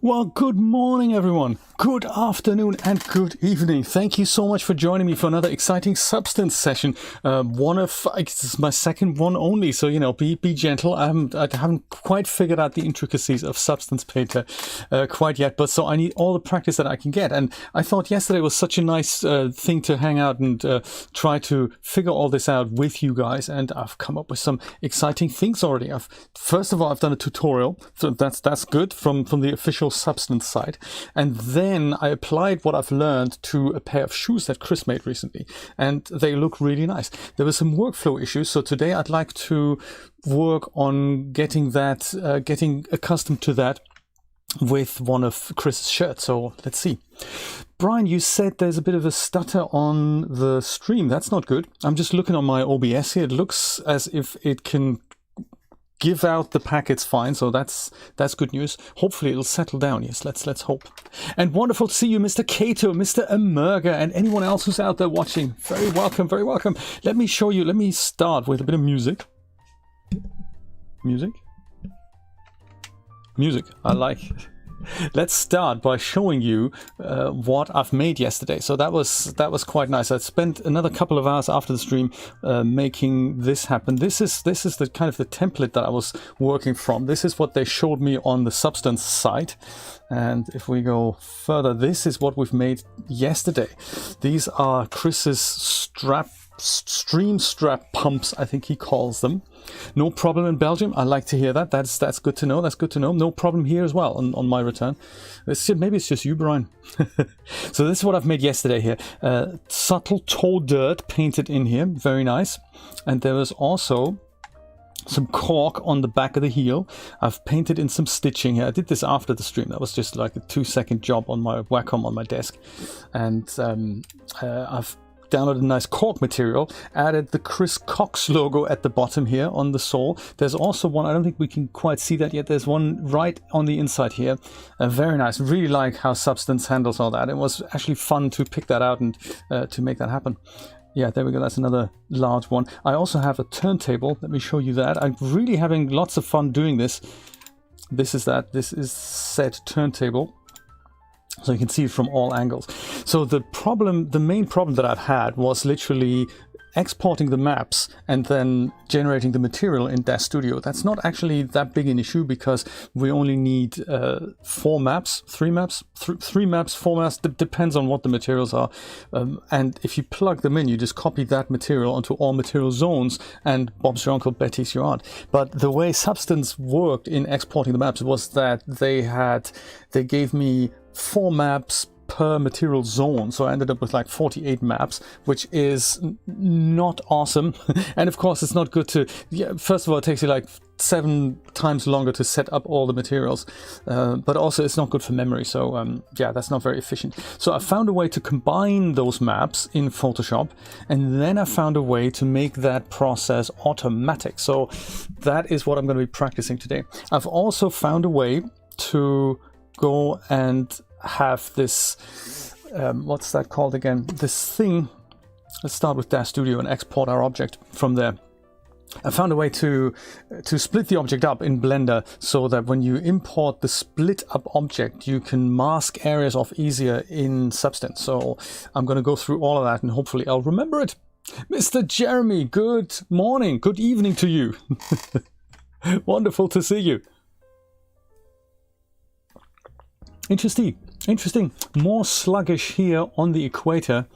Well, good morning, everyone. Good afternoon and good evening. Thank you so much for joining me for another exciting substance session. This is my second one only, so be gentle. I haven't quite figured out the intricacies of substance painter quite yet, but so I need all the practice that I can get. And I thought yesterday was such a nice thing to hang out and try to figure all this out with you guys. And I've come up with some exciting things already. First of all, I've done a tutorial, so that's good from the official substance side, and then I applied what I've learned to a pair of shoes that Chris made recently, and they look really nice. There were some workflow issues, so today I'd like to work on getting accustomed to that with one of Chris's shirts. So let's see. Brian, you said there's a bit of a stutter on the stream. That's not good. I'm just looking on my OBS here. It looks as if it can give out the packets fine, so that's good news. Hopefully it'll settle down. Yes, let's hope. And wonderful to see you, Mr. Cato, Mr. Emerga, and anyone else who's out there watching. Very welcome, very welcome. Let me show you. Let me start with a bit of music. Music. I like it. Let's start by showing you what I've made yesterday. So that was quite nice. I spent another couple of hours after the stream making this happen. This is the kind of the template that I was working from. This is what they showed me on the Substance site. And if we go further, this is what we've made yesterday. These are Chris's stream strap pumps, I think he calls them. No problem in Belgium. I like to hear that. That's good to know. That's good to know. No problem here as well on my return. Maybe it's just you, Brian. So this is what I've made yesterday here. Subtle toe dirt painted in here. Very nice. And there was also some cork on the back of the heel. I've painted in some stitching here. I did this after the stream. That was just like a 2-second job on my Wacom on my desk. And I've downloaded a nice cork material, added the Chris Cox logo at the bottom here on the sole. There's also one, I don't think we can quite see that yet. There's one right on the inside here. Very nice. Really like how Substance handles all that. It was actually fun to pick that out and to make that happen. Yeah, there we go. That's another large one. I also have a turntable. Let me show you that. I'm really having lots of fun doing this. This is said turntable. So you can see it from all angles. So the main problem that I've had was literally exporting the maps and then generating the material in DAZ Studio. That's not actually that big an issue because we only need 4 maps, 3 maps, 4 maps, depends on what the materials are. And if you plug them in, you just copy that material onto all material zones and Bob's your uncle, Betty's your aunt. But the way Substance worked in exporting the maps was that they gave me 4 maps per material zone, so I ended up with like 48 maps, which is not awesome. And of course it's not good to, first of all, it takes you like 7 times longer to set up all the materials, but also it's not good for memory, so that's not very efficient. So I found a way to combine those maps in Photoshop, and then I found a way to make that process automatic. So that is what I'm going to be practicing today. I've also found a way to go and have this what's that called again, this thing. Let's start with DAZ Studio and export our object from there. I found a way to split the object up in Blender so that when you import the split up object you can mask areas off easier in Substance. So I'm going to go through all of that and hopefully I'll remember it. Mr. Jeremy, good morning, good evening to you. Wonderful to see you. Interesting. More sluggish here on the equator,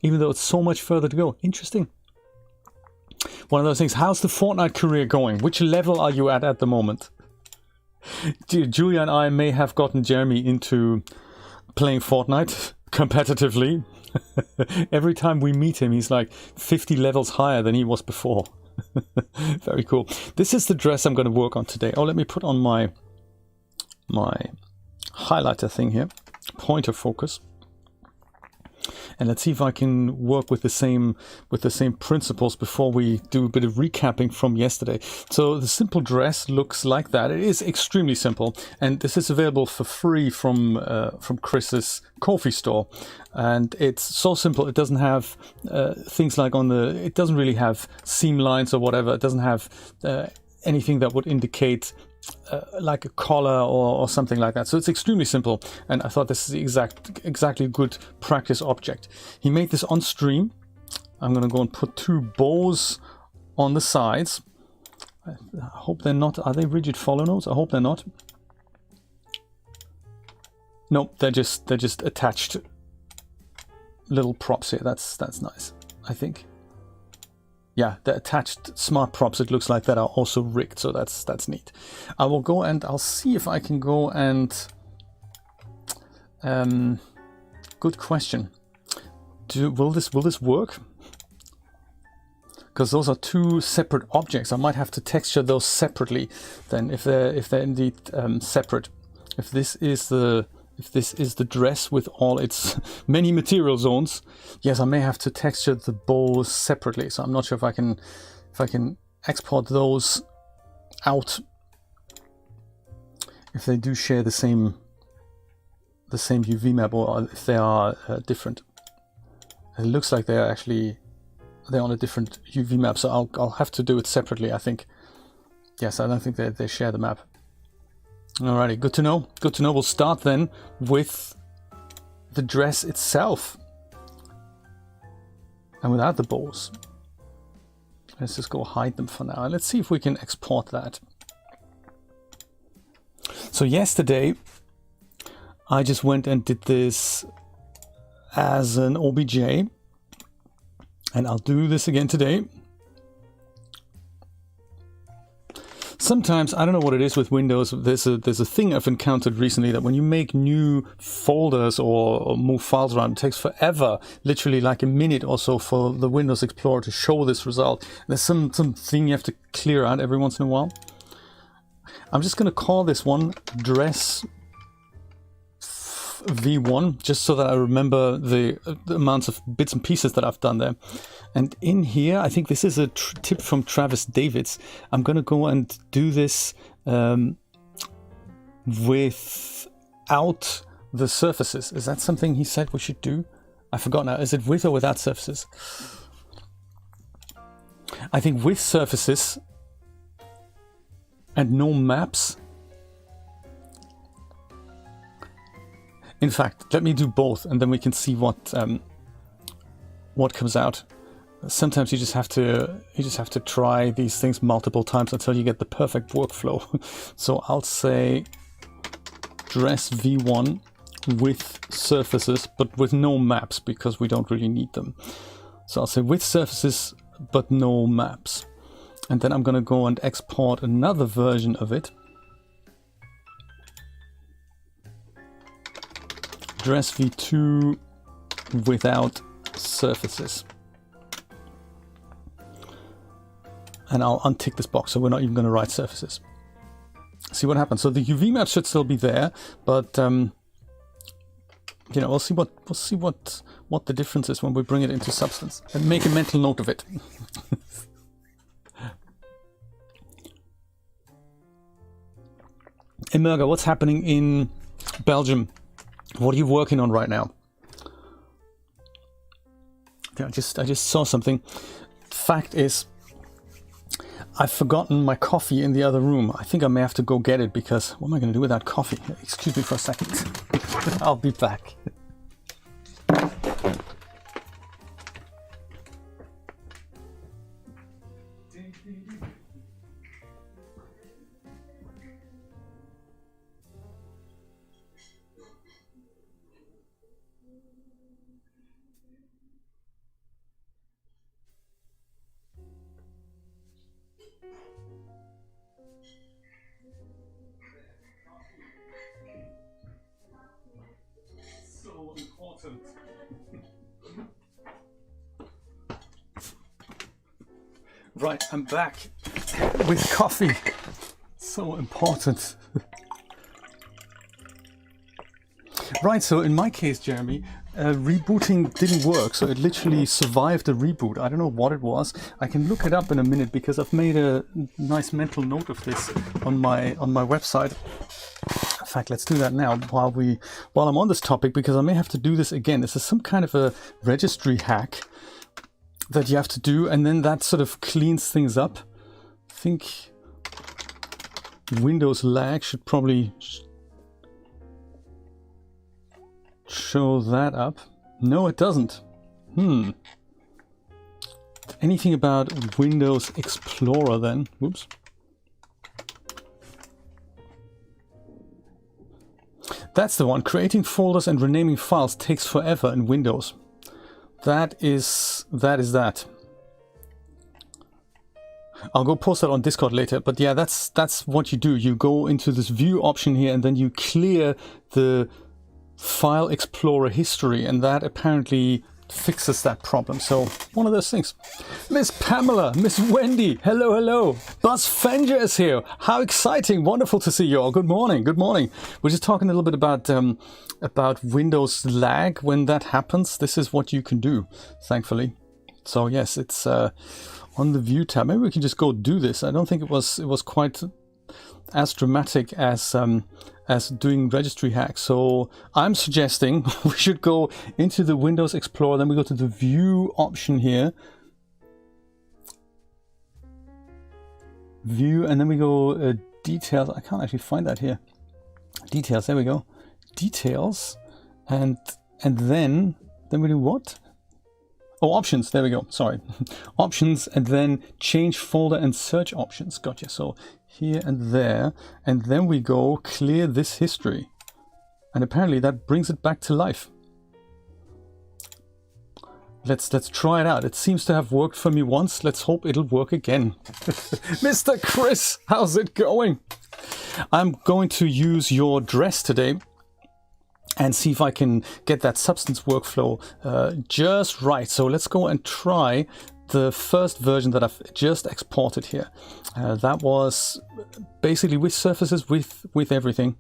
even though it's so much further to go. Interesting. One of those things. How's the Fortnite career going? Which level are you at the moment? Julia and I may have gotten Jeremy into playing Fortnite competitively. Every time we meet him, he's like 50 levels higher than he was before. Very cool. This is the dress I'm going to work on today. Oh, let me put on my highlighter thing here, pointer focus, and let's see if I can work with the same principles before we do a bit of recapping from yesterday. So the simple dress looks like that. It is extremely simple, and this is available for free from Chris's Ko-fi store, and it's so simple. It doesn't have things like it doesn't really have seam lines or whatever. It doesn't have anything that would indicate like a collar or something like that. So it's extremely simple, and I thought this is exactly a good practice object. He made this on stream. I'm gonna go and put 2 bows on the sides. I hope they're not. Are they rigid follow nodes? I hope they're not. Nope, they're just attached little props here. That's nice, I think. Yeah, the attached smart props, it looks like, that are also rigged, so that's neat. I will go and I'll see if I can go and good question. Will this work? Because those are 2 separate objects. I might have to texture those separately then, if they're indeed separate. If this is the dress with all its many material zones, yes, I may have to texture the bows separately. So I'm not sure if I can export those out, if they do share the same UV map, or if they are different. It looks like they're on a different UV map, so I'll have to do it separately, I think. Yes, I don't think they share the map. Alrighty, good to know. Good to know. We'll start then with the dress itself. And without the bows. Let's just go hide them for now. And let's see if we can export that. So yesterday, I just went and did this as an OBJ. And I'll do this again today. Sometimes, I don't know what it is with Windows, there's a thing I've encountered recently, that when you make new folders or move files around, it takes forever, literally like a minute or so, for the Windows Explorer to show this result. There's something you have to clear out every once in a while. I'm just going to call this one Dress V1, just so that I remember the amounts of bits and pieces that I've done there. And in here, I think this is a tip from Travis Davids. I'm going to go and do this without the surfaces. Is that something he said we should do? I forgot now. Is it with or without surfaces? I think with surfaces and no maps. In fact, let me do both, and then we can see what comes out. Sometimes you just have to try these things multiple times until you get the perfect workflow. So I'll say Dress V1 with surfaces, but with no maps, because we don't really need them. So I'll say with surfaces, but no maps. And then I'm going to go and export another version of it. Dress V2 without surfaces. And I'll untick this box, so we're not even going to write surfaces. See what happens. So the UV map should still be there, but you know, we'll see what the difference is when we bring it into Substance, and make a mental note of it. Emerga, what's happening in Belgium? What are you working on right now? Yeah, I just saw something. Fact is, I've forgotten my coffee in the other room. I think I may have to go get it, because what am I going to do without coffee? Excuse me for a second. I'll be back. Right, I'm back with coffee. So important. Right, so in my case, Jeremy, rebooting didn't work, so it literally survived a reboot. I don't know what it was. I can look it up in a minute, because I've made a nice mental note of this on my website. In fact, let's do that now while I'm on this topic, because I may have to do this again. This is some kind of a registry hack that you have to do, and then that sort of cleans things up. I think Windows lag should probably show that up. No, it doesn't. Anything about Windows Explorer then? Whoops. That's the one. Creating folders and renaming files takes forever in Windows. That is that. I'll go post that on Discord later, but yeah, that's what you do. You go into this view option here and then you clear the file explorer history, and that apparently fixes that problem. So one of those things. Miss Pamela, Miss Wendy, hello, hello. Buzz Fenger is here. How exciting. Wonderful to see you all. Good morning. Good morning. We're just talking a little bit about Windows lag. When that happens, this is what you can do, thankfully. So yes, it's on the view tab. Maybe we can just go do this. I don't think it was quite as dramatic as doing registry hacks. So I'm suggesting we should go into the Windows Explorer, then we go to the view option here. View, and then we go details. I can't actually find that here. Details, there we go. Details, and then we do what? Oh, options, there we go, sorry. Options, and then change folder and search options. Gotcha. So here and there, and then we go clear this history. And apparently that brings it back to life. Let's try it out. It seems to have worked for me once. Let's hope it'll work again. Mr. Chris, how's it going? I'm going to use your dress today and see if I can get that substance workflow just right. So let's go and try the first version that I've just exported here. That was basically with surfaces, with everything.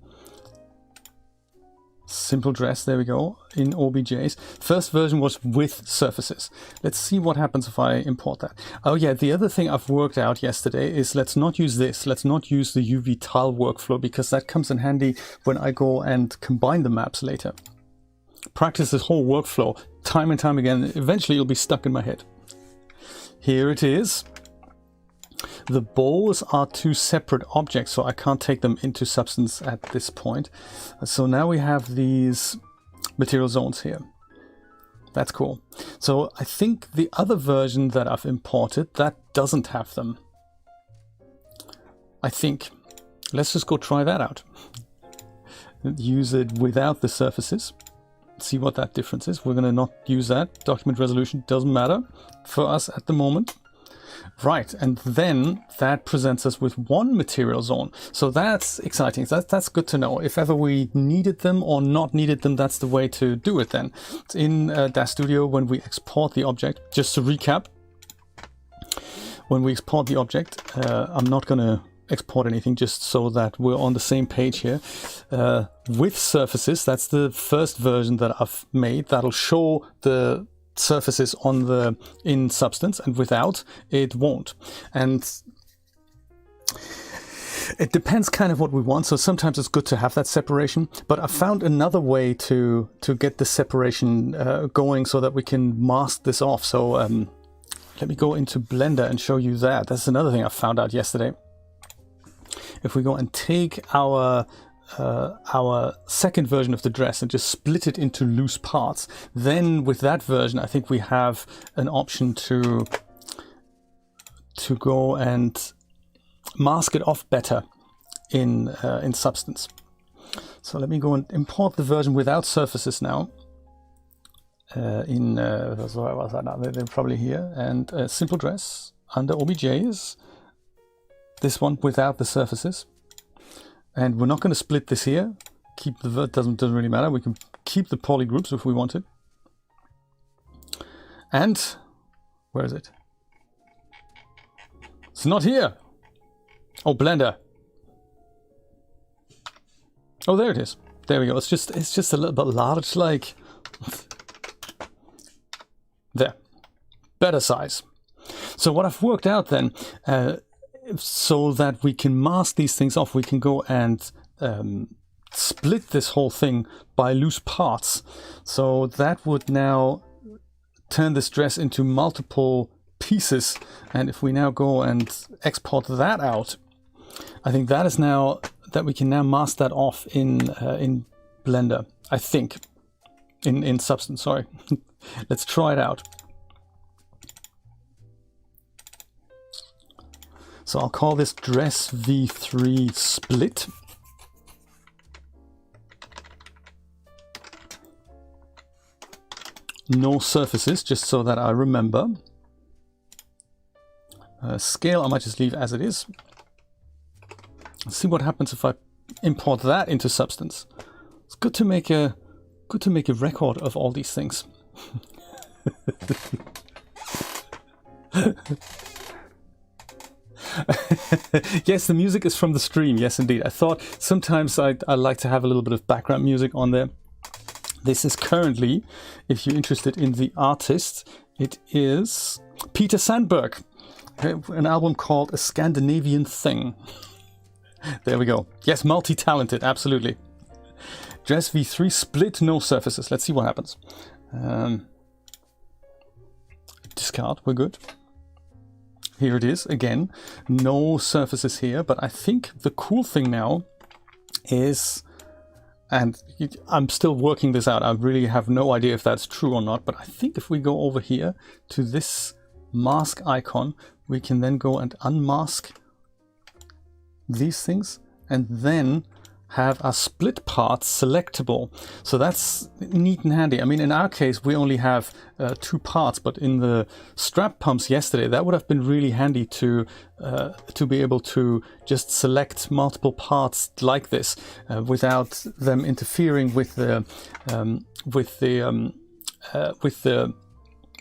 Simple dress, there we go, in OBJs. First version was with surfaces. Let's see what happens if I import that. Oh yeah, the other thing I've worked out yesterday is let's not use this. Let's not use the UV tile workflow, because that comes in handy when I go and combine the maps later. Practice this whole workflow time and time again. Eventually it'll be stuck in my head. Here it is. The bows are two separate objects, so I can't take them into Substance at this point. So now we have these material zones here. That's cool. So I think the other version that I've imported, that doesn't have them. I think. Let's just go try that out. Use it without the surfaces. See what that difference is. We're going to not use that. Document resolution doesn't matter for us at the moment. Right, and then that presents us with one material zone. So that's exciting. That's good to know. If ever we needed them or not needed them, that's the way to do it then. In DAZ Studio, when we export the object, just to recap, when we export the object, I'm not going to export anything just so that we're on the same page here. With surfaces, that's the first version that I've made. That'll show the surfaces on in Substance, and without it won't. And it depends kind of what we want. So sometimes it's good to have that separation, but I found another way to get the separation going so that we can mask this off. So let me go into Blender and show you that. That's another thing I found out yesterday. If we go and take our second version of the dress and just split it into loose parts, then with that version I think we have an option to go and mask it off better in Substance. So let me go and import the version without surfaces now. Where was that now? They're probably here, and simple dress under OBJs. This one without the surfaces. And we're not going to split this here. Keep the doesn't really matter. We can keep the poly groups if we wanted. And where is it? It's not here. Oh, Blender. Oh, there it is. There we go. It's just a little bit large, like there. Better size. So what I've worked out then, so that we can mask these things off, we can go and split this whole thing by loose parts. So that would now turn this dress into multiple pieces. And if we now go and export that out, I think that is now that we can now mask that off in Blender. I think in Substance. Sorry, let's try it out. So I'll call this Dress V3 Split. No surfaces, just so that I remember. Scale I might just leave as it is. Let's see what happens if I import that into Substance. It's good to make a record of all these things. Yes, the music is from the stream. Yes, indeed. I thought sometimes I like to have a little bit of background music on there. This is currently, if you're interested in the artist, it is Peter Sandberg. An album called A Scandinavian Thing. There we go. Yes, multi-talented, absolutely. Dress V3 Split, no surfaces. Let's see what happens. Discard, we're good. Here it is, again. No surfaces here, but I think the cool thing now is, and I'm still working this out, I really have no idea if that's true or not, but I think if we go over here to this mask icon, we can then go and unmask these things and then have our split parts selectable. So that's neat and handy. I mean, in our case, we only have 2 parts, but in the strap pumps yesterday, that would have been really handy to be able to just select multiple parts like this without them interfering with the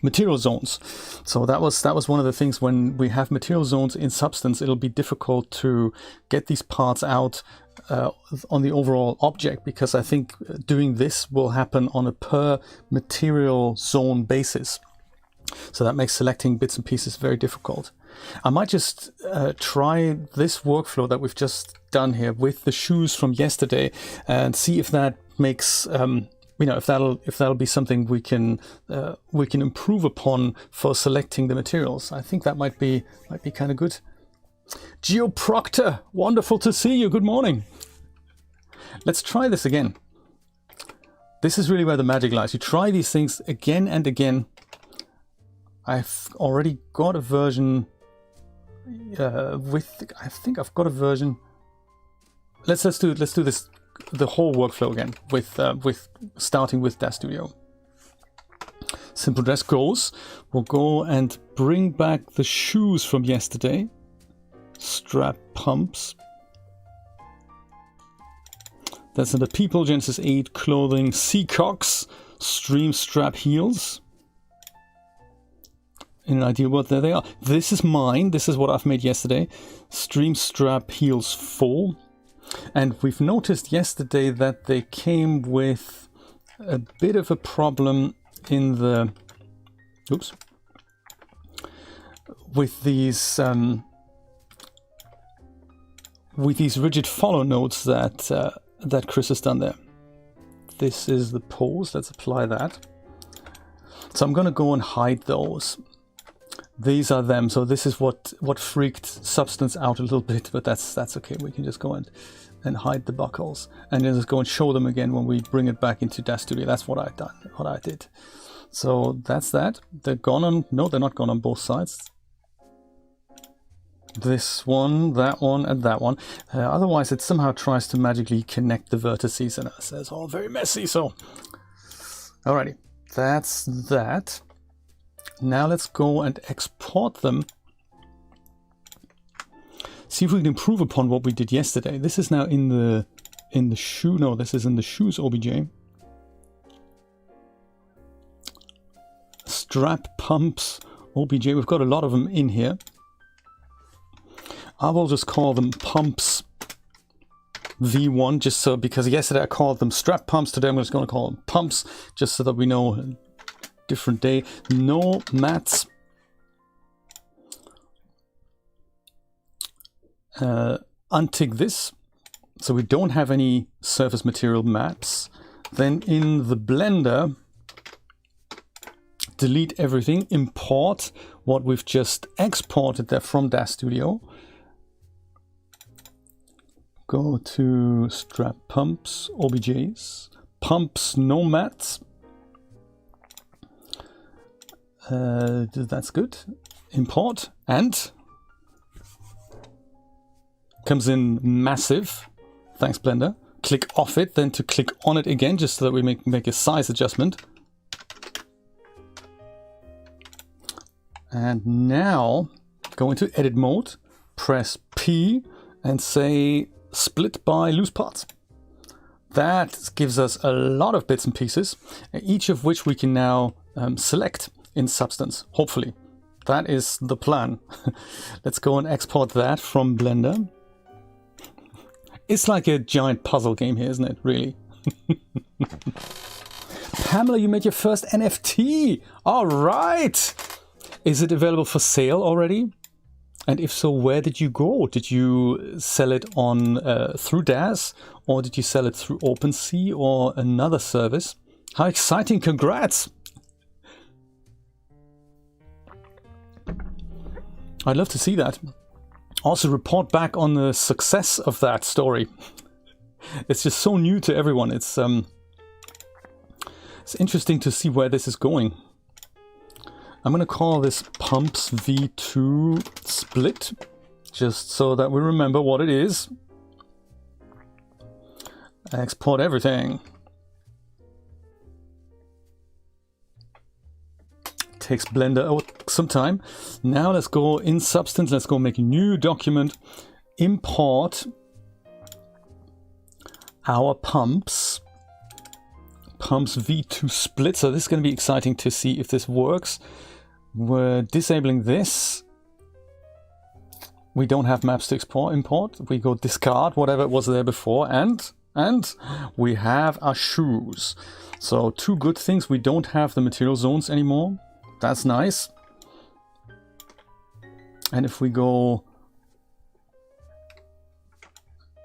material zones. So that was one of the things. When we have material zones in Substance, it'll be difficult to get these parts out on the overall object, because I think doing this will happen on a per material zone basis. So that makes selecting bits and pieces very difficult. I might just try this workflow that we've just done here with the shoes from yesterday and see if that makes you know, if that'll be something we can improve upon for selecting the materials. I think that might be kind of good. Geo Proctor, wonderful to see you. Good morning. Let's try this again. This is really where the magic lies. You try these things again and again. I've already got a version I think I've got a version. Let's do this, the whole workflow again with starting with DAZ Studio. Simple dress goes. We'll go and bring back the shoes from yesterday. Strap pumps. That's under people, Genesis 8, clothing, Seacocks, stream strap heels. An idea what there they are. This is mine. This is what I've made yesterday. Stream strap heels 4. And we've noticed yesterday that they came with a bit of a problem in the, oops, with these rigid follow nodes that Chris has done there. This is the pose. Let's apply that. So I'm going to go and hide those. These are them. So this is what freaked Substance out a little bit, but that's okay. We can just go and hide the buckles and then just go and show them again when we bring it back into DAZ Studio. That's what I did. So that's that. They're gone on. No, they're not gone on both sides. This one, that one, and that one. Otherwise, it somehow tries to magically connect the vertices, and it's all very messy. So, alrighty, that's that. Now let's go and export them. See if we can improve upon what we did yesterday. This is now in the shoe. No, this is in the shoes OBJ. Strap pumps OBJ. We've got a lot of them in here. I will just call them pumps V1, just so, because yesterday I called them strap pumps. Today I'm just going to call them pumps, just so that we know. Different day. No mats. Untick this, so we don't have any surface material maps. Then in the Blender, delete everything, import what we've just exported there from DAZ Studio. Go to strap pumps, OBJs, pumps, no mats. That's good. Import, and comes in massive. Thanks, Blender. Click off it, then to click on it again, just so that we make a size adjustment. And now go into edit mode, press P, and say split by loose parts. That gives us a lot of bits and pieces, each of which we can now select in Substance, hopefully. That is the plan. Let's go and export that from Blender. It's like a giant puzzle game here, isn't it? Really. Pamela, you made your first NFT. All right. Is it available for sale already? And if so, where did you go? Did you sell it on through DAZ, or did you sell it through OpenSea or another service? How exciting! Congrats! I'd love to see that. Also, report back on the success of that story. It's just so new to everyone. It's interesting to see where this is going. I'm going to call this Pumps V2 Split, just so that we remember what it is. Export everything. Takes Blender some time. Now let's go in Substance. Let's go make a new document. Import our pumps. Pumps V2 Split. So this is going to be exciting to see if this works. We're disabling this. We don't have maps to import. We go discard whatever was there before, and we have our shoes. So two good things. We don't have the material zones anymore. That's nice. And if we go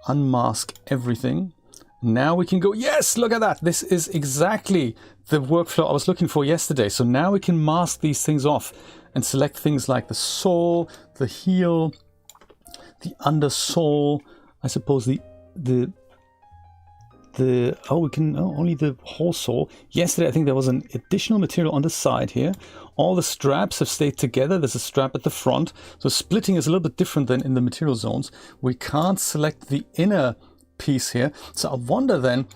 unmask everything, now we can go, yes, look at that. This is exactly the workflow I was looking for yesterday. So now we can mask these things off and select things like the sole, the heel, the undersole, I suppose we can only the whole sole. Yesterday I think there was an additional material on the side here. All the straps have stayed together. There's a strap at the front. So splitting is a little bit different than in the material zones. We can't select the inner piece here. So I wonder then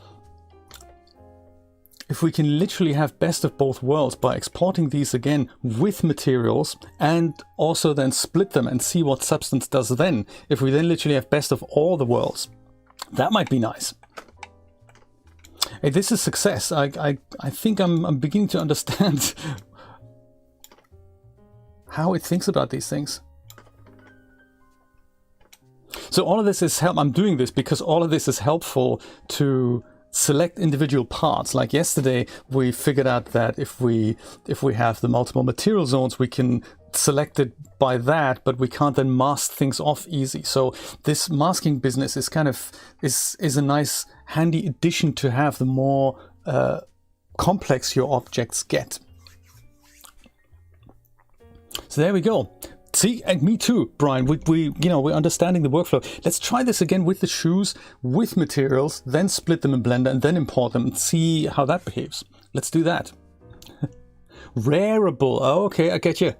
if we can literally have best of both worlds by exporting these again with materials and also then split them and see what Substance does then. If we then literally have best of all the worlds, that might be nice. Hey, this is success. I think I'm beginning to understand how it thinks about these things. So all of this is help. I'm doing this because all of this is helpful to select individual parts. Like yesterday, we figured out that if we have the multiple material zones, we can select it by that, but we can't then mask things off easy. So this masking business is kind of is a nice handy addition to have the more complex your objects get. So there we go. See, and me too, Brian. We're understanding the workflow. Let's try this again with the shoes, with materials, then split them in Blender and then import them and see how that behaves. Let's do that. Rareable. Oh, okay, I get you.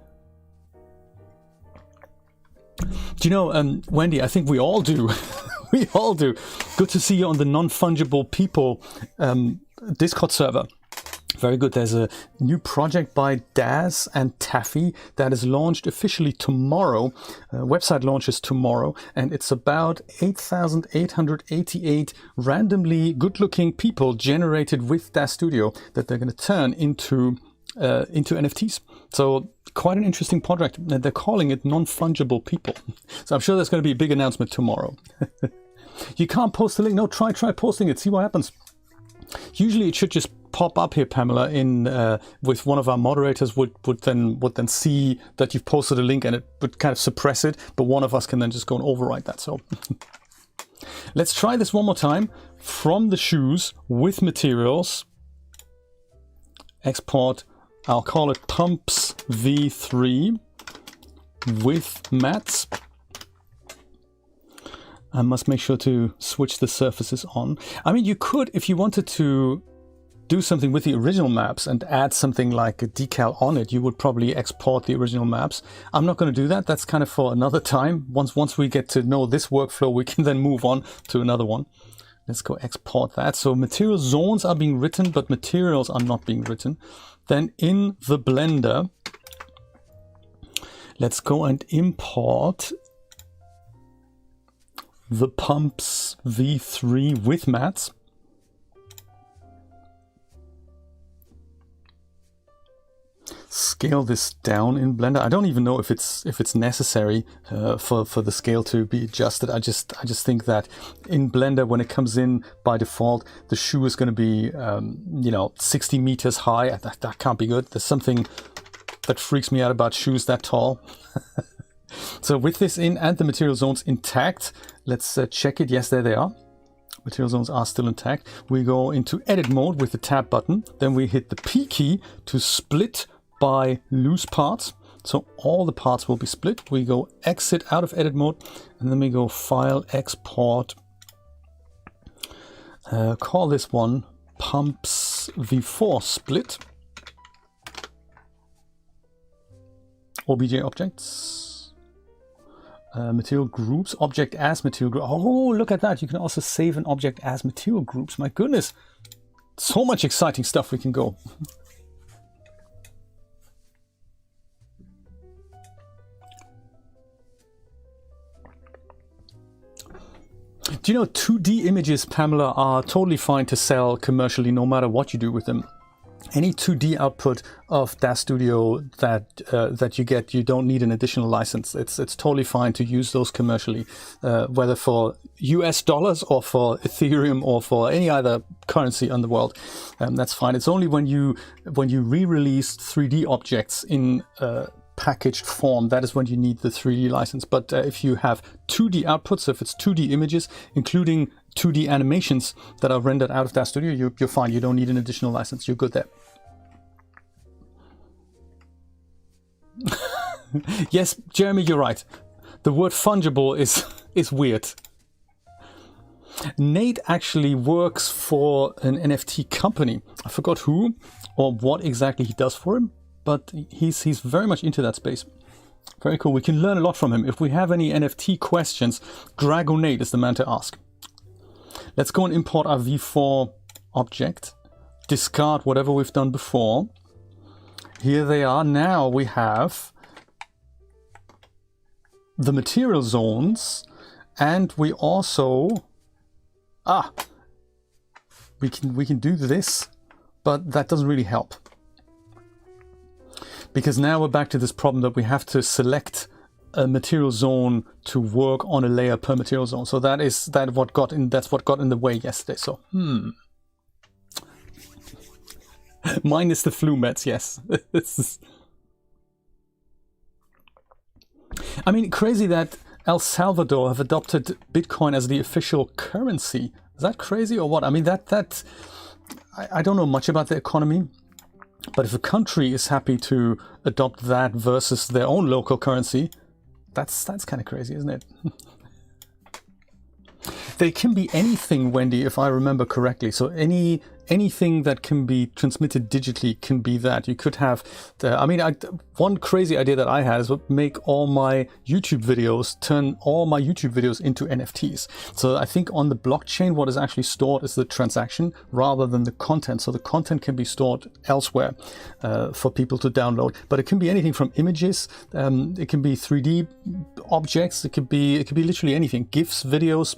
Do you know, Wendy, I think we all do. We all do. Good to see you on the Non-Fungible People Discord server. Very good. There's a new project by DAZ and Taffy that is launched officially tomorrow. Website launches tomorrow, and it's about 8,888 randomly good-looking people generated with DAZ Studio that they're going to turn into NFTs. So quite an interesting project. They're calling it Non-Fungible People. So I'm sure there's going to be a big announcement tomorrow. You can't post the link. No, try posting it. See what happens. Usually it should just pop up here, Pamela, in with one of our moderators would then see that you've posted a link and it would kind of suppress it, but one of us can then just go and override that. So let's try this one more time from the shoes with materials. Export, I'll call it Pumps V3 with mats. I must make sure to switch the surfaces on. I mean, you could, if you wanted to do something with the original maps and add something like a decal on it, you would probably export the original maps. I'm not going to do that. That's kind of for another time. Once we get to know this workflow, we can then move on to another one. Let's go export that. So material zones are being written, but materials are not being written. Then in the Blender, let's go and import the pumps v3 with mats. Scale this down in Blender. I don't even know if it's necessary for the scale to be adjusted. I just think that in Blender, when it comes in by default, the shoe is going to be 60 meters high. That can't be good. There's something that freaks me out about shoes that tall. So with this in and the material zones intact, let's check it. Yes, there they are. Material zones are still intact. We go into edit mode with the tab button. Then we hit the P key to split by loose parts. So all the parts will be split. We go exit out of edit mode and then we go file, export. Call this one pumps v4 split. OBJ objects. Material groups, object as material group. Oh, look at that. You can also save an object as material groups. My goodness. So much exciting stuff we can go. Do you know 2D images, Pamela, are totally fine to sell commercially no matter what you do with them. Any 2D output of DAZ Studio that you get, you don't need an additional license. It's totally fine to use those commercially, whether for US dollars or for Ethereum or for any other currency in the world. That's fine. It's only when you re-release 3D objects in packaged form, that is when you need the 3D license. But if you have 2D outputs, if it's 2D images, including 2D animations that are rendered out of DAZ Studio, you're fine. You don't need an additional license. You're good there. Yes, Jeremy, you're right. The word fungible is weird. Nate actually works for an NFT company. I forgot who or what exactly he does for him, but he's very much into that space. Very cool. We can learn a lot from him. If we have any NFT questions, Drago Nate is the man to ask. Let's go and import our v4 object, discard whatever we've done before. Here they are. Now we have the material zones, and we also we can do this, but that doesn't really help, because now we're back to this problem that we have to select a material zone to work on a layer per material zone. So that's what got in the way yesterday. So minus the flu meds, yes. I mean, crazy that El Salvador have adopted Bitcoin as the official currency. Is that crazy or what? I mean, I don't know much about the economy, but if a country is happy to adopt that versus their own local currency, that's kind of crazy, isn't it? They can be anything, Wendy, if I remember correctly. So anything that can be transmitted digitally can be that. You could have, one crazy idea that I had is make all my YouTube videos, turn all my YouTube videos into NFTs. So I think on the blockchain, what is actually stored is the transaction rather than the content. So the content can be stored elsewhere for people to download. But it can be anything from images, it can be 3D objects, it could be literally anything, GIFs, videos,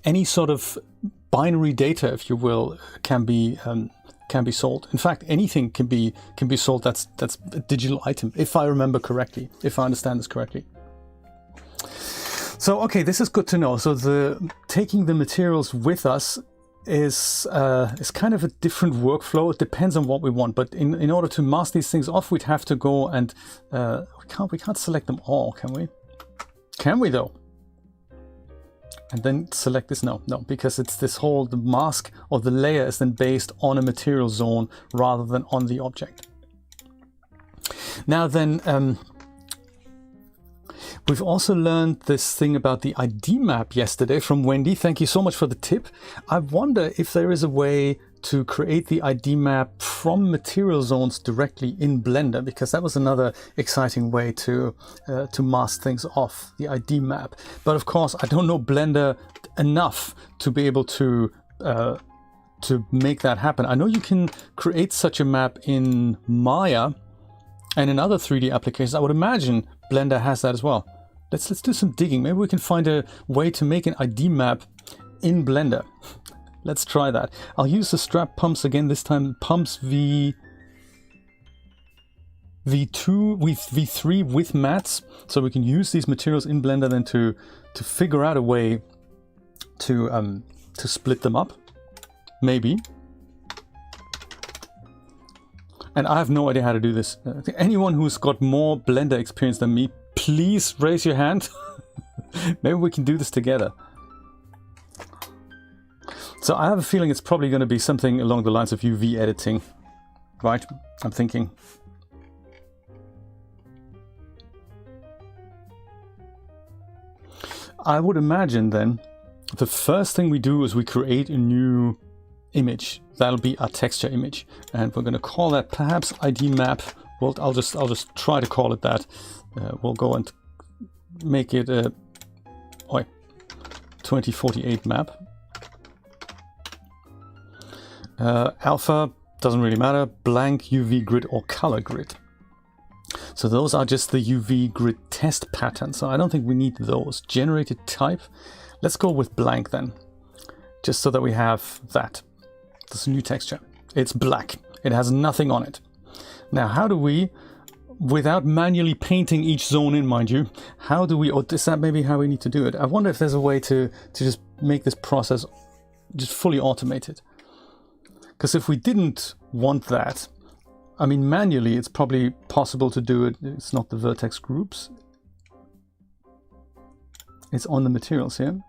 any sort of binary data, if you will, can be sold. In fact, anything can be sold that's a digital item, if I remember correctly, if I understand this correctly. So okay, this is good to know. So taking the materials with us is kind of a different workflow. It depends on what we want, but in order to mask these things off, we'd have to go and we can't select them all, can we? Can we though? And then select this? No, because it's the mask or the layer is then based on a material zone rather than on the object. Now then, We've also learned this thing about the ID map yesterday from Wendy. Thank you so much for the tip. I wonder if there is a way to create the ID map from material zones directly in Blender, because that was another exciting way to mask things off, the ID map. But of course, I don't know Blender enough to be able to make that happen. I know you can create such a map in Maya and in other 3D applications. I would imagine Blender has that as well. Let's do some digging. Maybe we can find a way to make an ID map in Blender. Let's try that. I'll use the strap pumps again, this time pumps V2, V3 with mats, so we can use these materials in Blender then to figure out a way to split them up, maybe. And I have no idea how to do this. Anyone who's got more Blender experience than me, please raise your hand. Maybe we can do this together. So I have a feeling it's probably going to be something along the lines of UV editing, right? I'm thinking. I would imagine then the first thing we do is we create a new image. That'll be our texture image, and we're going to call that perhaps ID map. Well, I'll just try to call it that. We'll go and make it a 2048 map. Alpha, doesn't really matter, blank, UV grid or color grid. So those are just the UV grid test patterns, so I don't think we need those. Generated type, let's go with blank then, just so that we have that. This new texture, it's black, it has nothing on it. Now how do we, without manually painting each zone in, mind you, how do we, or is that maybe how we need to do it? I wonder if there's a way to just make this process just fully automated. Because if we didn't want that, I mean, manually, it's probably possible to do it. It's not the vertex groups. It's on the materials here.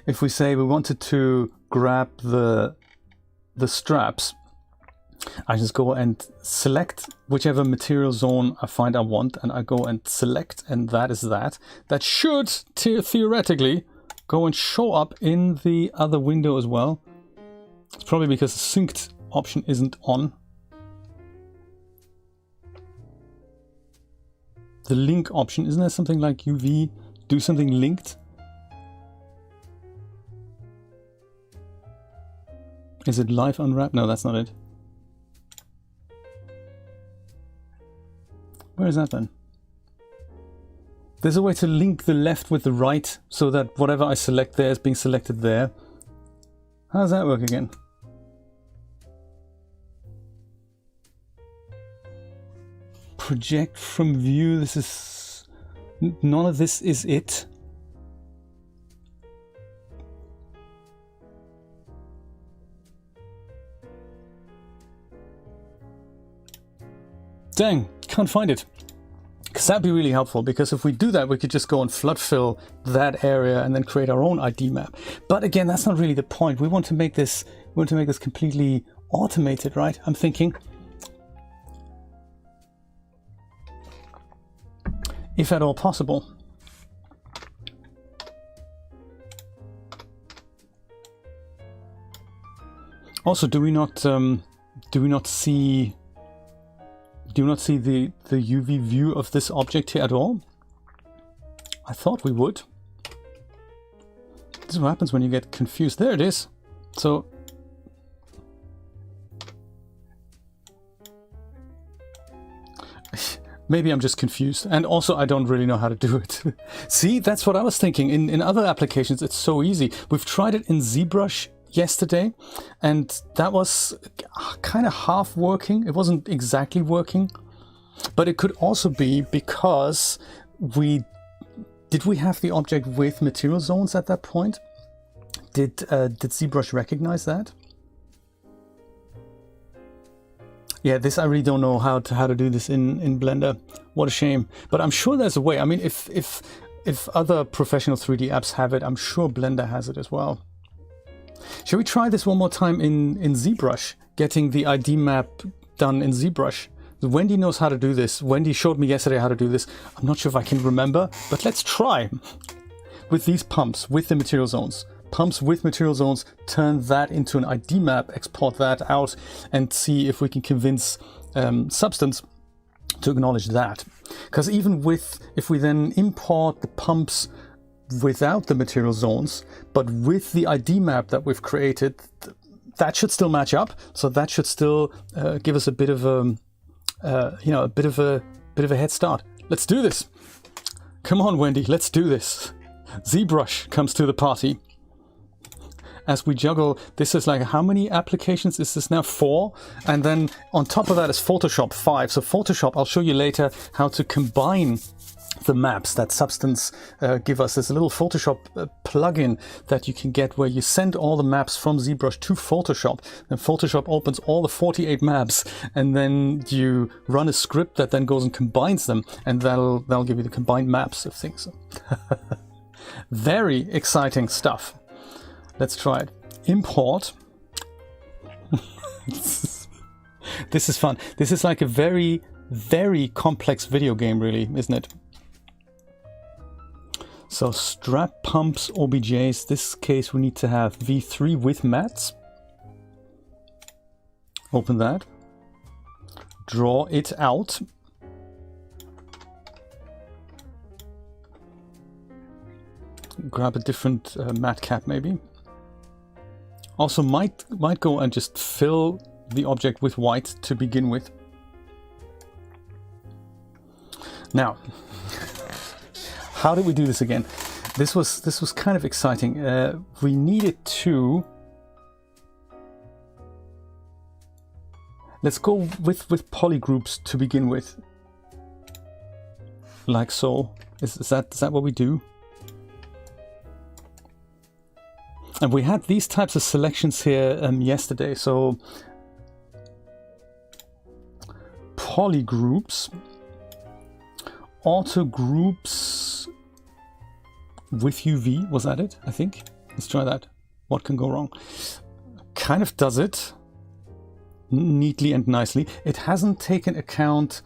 If we say we wanted to grab the straps, I just go and select whichever material zone I find I want, and I go and select, and that is that. That should theoretically go and show up in the other window as well. It's probably because the synced option isn't on. The link option, isn't there something like UV, do something linked? Is it live unwrap? No, that's not it. Where is that then? There's a way to link the left with the right so that whatever I select there is being selected there. How does that work again? Project from view, this is... none of this is it. Dang, can't find it. Because that'd be really helpful, because if we do that, we could just go and flood fill that area and then create our own ID map. But again, that's not really the point. We want to make this completely automated, right? I'm thinking, if at all possible. Also, do we not see the UV view of this object here at all? I thought we would. This is what happens when you get confused. There it is. So maybe I'm just confused, and also I don't really know how to do it. See, that's what I was thinking. In other applications it's so easy. We've tried it in ZBrush yesterday, and that was kind of half working. It wasn't exactly working, but it could also be because we have the object with material zones at that point. Did ZBrush recognize that? Yeah, this I really don't know how to do this in Blender. What a shame. But I'm sure there's a way. I mean, if other professional 3D apps have it, I'm sure Blender has it as well. Shall we try this one more time in ZBrush? Getting the ID map done in ZBrush. Wendy knows how to do this. Wendy showed me yesterday how to do this. I'm not sure if I can remember, but let's try. With these pumps, with the material zones. Pumps with material zones, turn that into an ID map, export that out, and see if we can convince Substance to acknowledge that. Because even with, if we then import the pumps without the material zones, but with the ID map that we've created, that should still match up. So that should still give us a bit of a, a bit of a head start. Let's do this. Come on, Wendy, let's do this. ZBrush comes to the party. As we juggle, this is like, how many applications is this now? 4. And then on top of that is Photoshop 5. So Photoshop, I'll show you later how to combine the maps that Substance give us. There's a little Photoshop plugin that you can get where you send all the maps from ZBrush to Photoshop, and Photoshop opens all the 48 maps, and then you run a script that then goes and combines them, and that'll give you the combined maps of things. Very exciting stuff. Let's try it. Import. This is fun. This is like a very, very complex video game, really, isn't it? So strap pumps OBJs. This case we need to have v3 with mats. Open that. Draw it out. Grab a different mat cap maybe. Also might go and just fill the object with white to begin with. Now, how did we do this again? This was kind of exciting. We needed to. Let's go with polygroups to begin with. Like so. Is that what we do? And we had these types of selections here yesterday. So polygroups, auto groups with UV, was that it? I think. Let's try that. What can go wrong? Kind of does it neatly and nicely. It hasn't taken account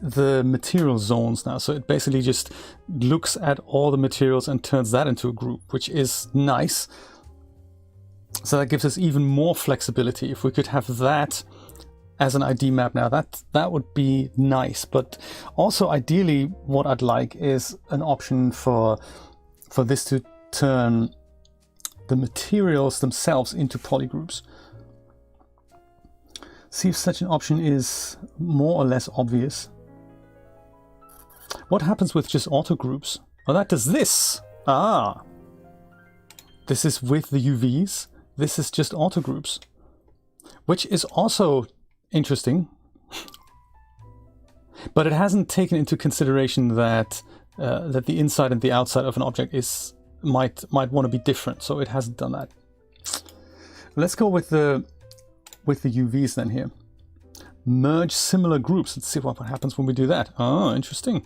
the material zones now, so it basically just looks at all the materials and turns that into a group, which is nice. So that gives us even more flexibility. If we could have that as an ID map now, that would be nice. But also ideally what I'd like is an option for this to turn the materials themselves into polygroups. See if such an option is more or less obvious. What happens with just auto groups? Oh, that does this. Ah, this is with the UVs. This is just auto groups, which is also interesting. But it hasn't taken into consideration that that the inside and the outside of an object might want to be different. So it hasn't done that. Let's go with the UVs then here. Merge similar groups. Let's see what happens when we do that. Oh, interesting.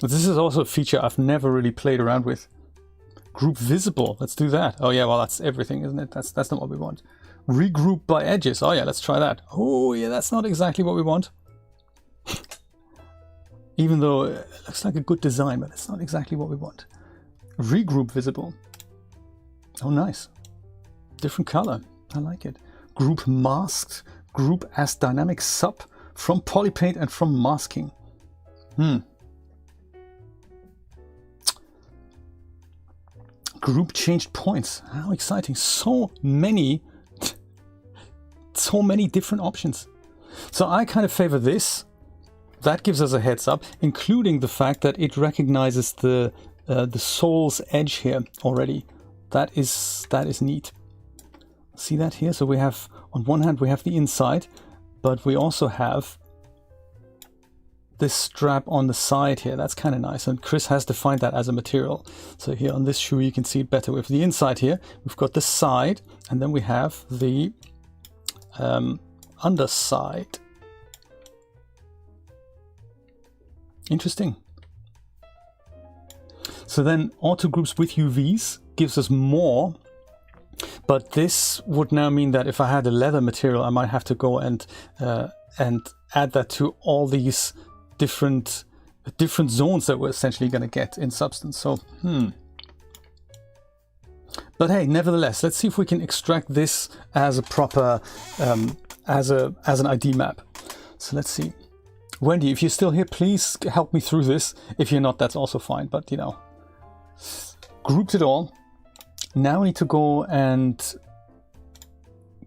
This is also a feature I've never really played around with. Group visible. Let's do that. Oh yeah, well that's everything, isn't it? That's not what we want. Regroup by edges. Oh yeah, let's try that. Oh yeah, that's not exactly what we want. Even though it looks like a good design, but it's not exactly what we want. Regroup visible. Oh nice. Different color. I like it. Group masked. Group as dynamic sub from polypaint and from masking. Group changed points. How exciting. So many different options. So I kind of favor this. That gives us a heads up, including the fact that it recognizes the sole's edge here already. That is neat. See that here? So we have, on one hand, we have the inside, but we also have this strap on the side here. That's kind of nice. And Chris has defined that as a material. So here on this shoe, you can see it better. With the inside here, we've got the side, and then we have the underside. Interesting. So then auto groups with UVs gives us more, but this would now mean that if I had a leather material, I might have to go and and add that to all these different zones that we're essentially going to get in Substance. So, But hey, nevertheless, let's see if we can extract this as a proper, as an ID map. So let's see. Wendy, if you're still here, please help me through this. If you're not, that's also fine. But, you know, grouped it all. Now we need to go and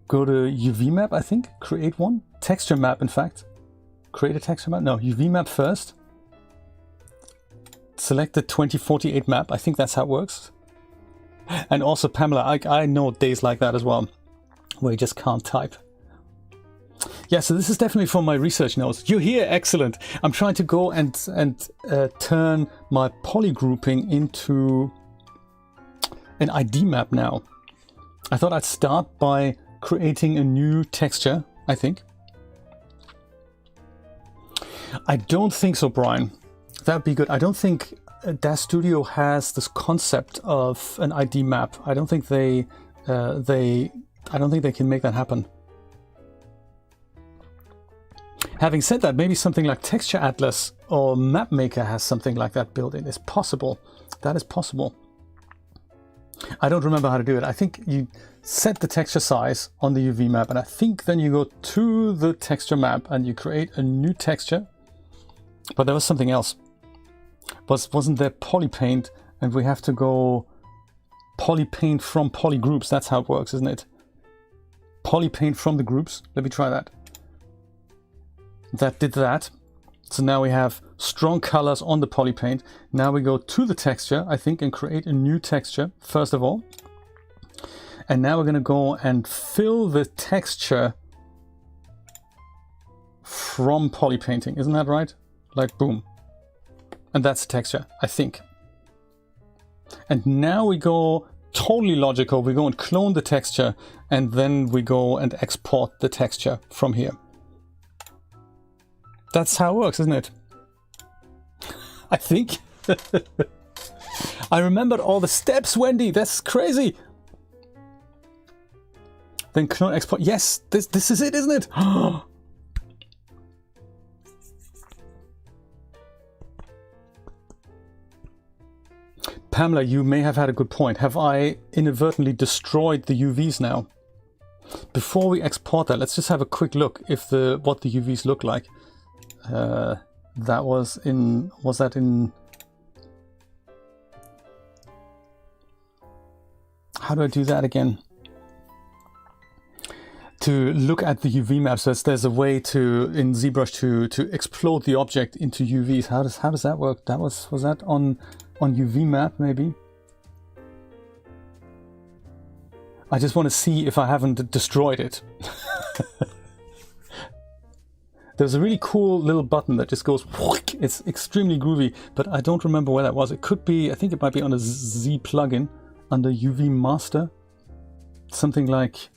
go to UV map, I think. Create one. Texture map, in fact. Create a texture map. No, UV map first. Select the 2048 map. I think that's how it works. And also, Pamela, I know days like that as well, where you just can't type. Yeah, so this is definitely from my research notes. You're here, excellent. I'm trying to go and turn my poly grouping into an ID map now. I thought I'd start by creating a new texture, I think. I don't think so, Brian. That'd be good. I don't think DAZ Studio has this concept of an ID map. I don't think they can make that happen. Having said that, maybe something like Texture Atlas or Map Maker has something like that built in. It's possible. That is possible. I don't remember how to do it. I think you set the texture size on the UV map, and I think then you go to the texture map and you create a new texture. But there was something else. Wasn't there polypaint, and we have to go polypaint from poly groups? That's how it works, isn't it? Polypaint from the groups. Let me try that. That did that. So now we have strong colors on the polypaint. Now we go to the texture, I think, and create a new texture, first of all. And now we're going to go and fill the texture from polypainting. Isn't that right? Like, boom. And that's the texture, I think. And now we go totally logical. We go and clone the texture, and then we go and export the texture from here. That's how it works, isn't it? I think. I remembered all the steps, Wendy. That's crazy. Then clone, export. Yes, this is it, isn't it? Pamela, you may have had a good point. Have I inadvertently destroyed the UVs now? Before we export that, let's just have a quick look if what the UVs look like. Was that in, how do I do that again? To look at the UV map, so there's a way to, in ZBrush, to explode the object into UVs. How does that work? Was that on UV map, maybe? I just want to see if I haven't destroyed it. There's a really cool little button that just goes, it's extremely groovy, but I don't remember where that was. It could be, I think it might be on a Z plugin under UV Master. Something like,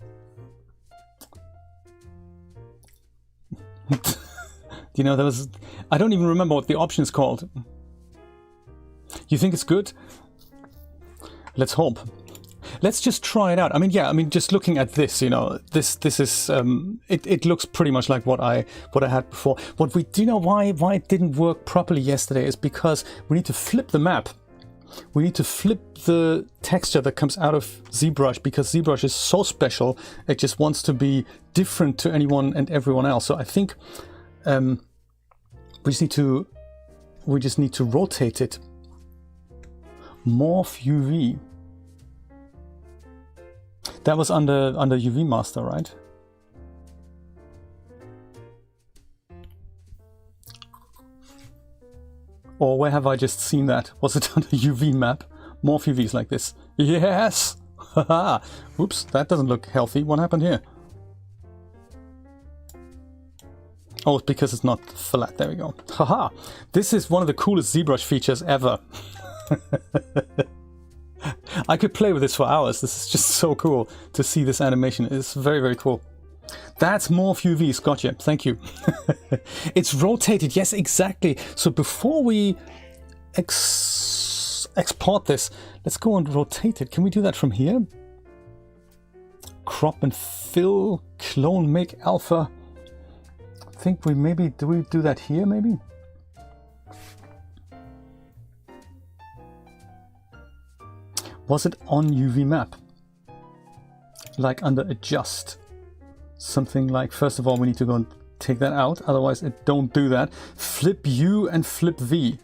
you know, I don't even remember what the option is called. You think it's good? Let's hope. Let's just try it out. I mean, yeah, I mean, just looking at this, you know, this is, it looks pretty much like what I had before. What we do know why it didn't work properly yesterday is because we need to flip the map. We need to flip the texture that comes out of ZBrush, because ZBrush is so special. It just wants to be different to anyone and everyone else. So I think we just need to rotate it. Morph UV. That was under UV Master, right? Or where have I just seen that? Was it under UV map? Morph UVs like this. Yes! Haha! Oops, that doesn't look healthy. What happened here? Oh, it's because it's not flat. There we go. Haha! This is one of the coolest ZBrush features ever. I could play with this for hours. This is just so cool to see this animation. It's very, very cool. That's Morph UVs. Gotcha. Thank you. It's rotated. Yes, exactly. So before we export this, let's go and rotate it. Can we do that from here? Crop and fill, clone, make alpha. think we maybe, do we do that here maybe? Was it on UV map? Like under adjust. Something like, first of all, we need to go and take that out. Otherwise, it don't do that. Flip U and flip V.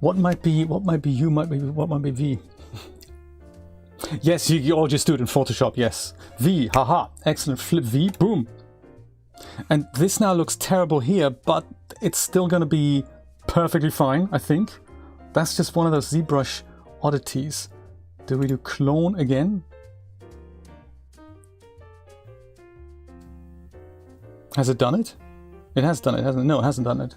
What might be U, what might be V? Yes, you all just do it in Photoshop, yes. V, haha, excellent, flip V, boom. And this now looks terrible here, but it's still gonna be perfectly fine, I think. That's just one of those ZBrush oddities. Do we do clone again? Has it done it? It has done it, hasn't it? No, it hasn't done it.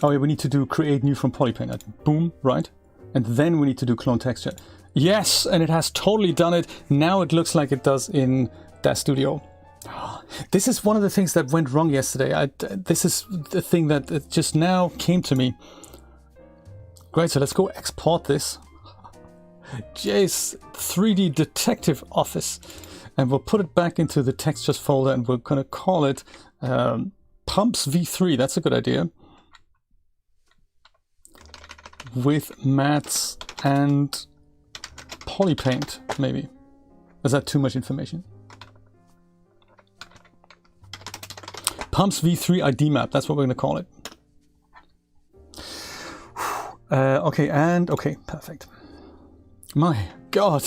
Oh yeah, we need to do create new from polypaint. Boom, right? And then we need to do clone texture. Yes, and it has totally done it. Now it looks like it does in DAZ Studio. This is one of the things that went wrong yesterday. This is the thing that just now came to me. Great, so let's go export this. Jace 3D Detective Office. And we'll put it back into the textures folder and we're going to call it Pumps V3. That's a good idea. With mats and polypaint, maybe. Is that too much information? Pumps V3 ID map, that's what we're going to call it. Okay, and okay, perfect. My God.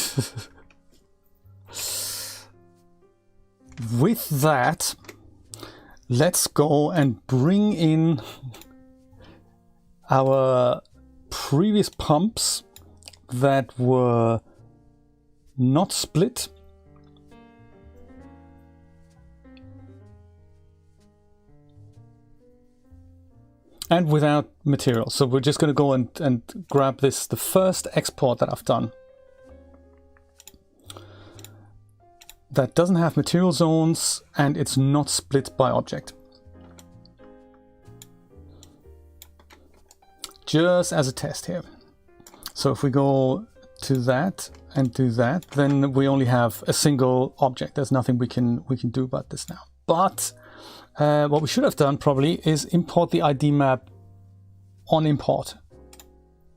With that, let's go and bring in our previous pumps that were not split. And without material. So we're just going to go and grab this, the first export that I've done. That doesn't have material zones and it's not split by object. Just as a test here. So if we go to that and do that, then we only have a single object. There's nothing we can do about this now. But what we should have done probably is import the ID map on import.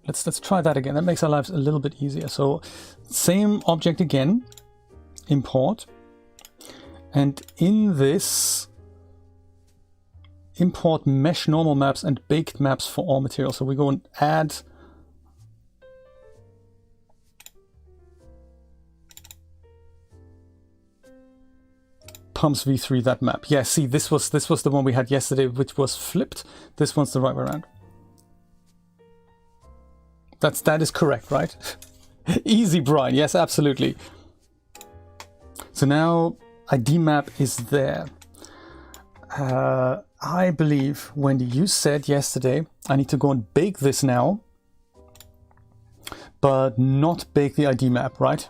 Let's try that again. That makes our lives a little bit easier. So same object again, import, and in this import mesh normal maps and baked maps for all materials. So we go and add Pumps V3, that map. Yeah, see, this was the one we had yesterday, which was flipped. This one's the right way around. That is correct, right? Easy, Brian. Yes, absolutely. So now ID map is there. I believe, Wendy, you said yesterday I need to go and bake this now, but not bake the ID map, right?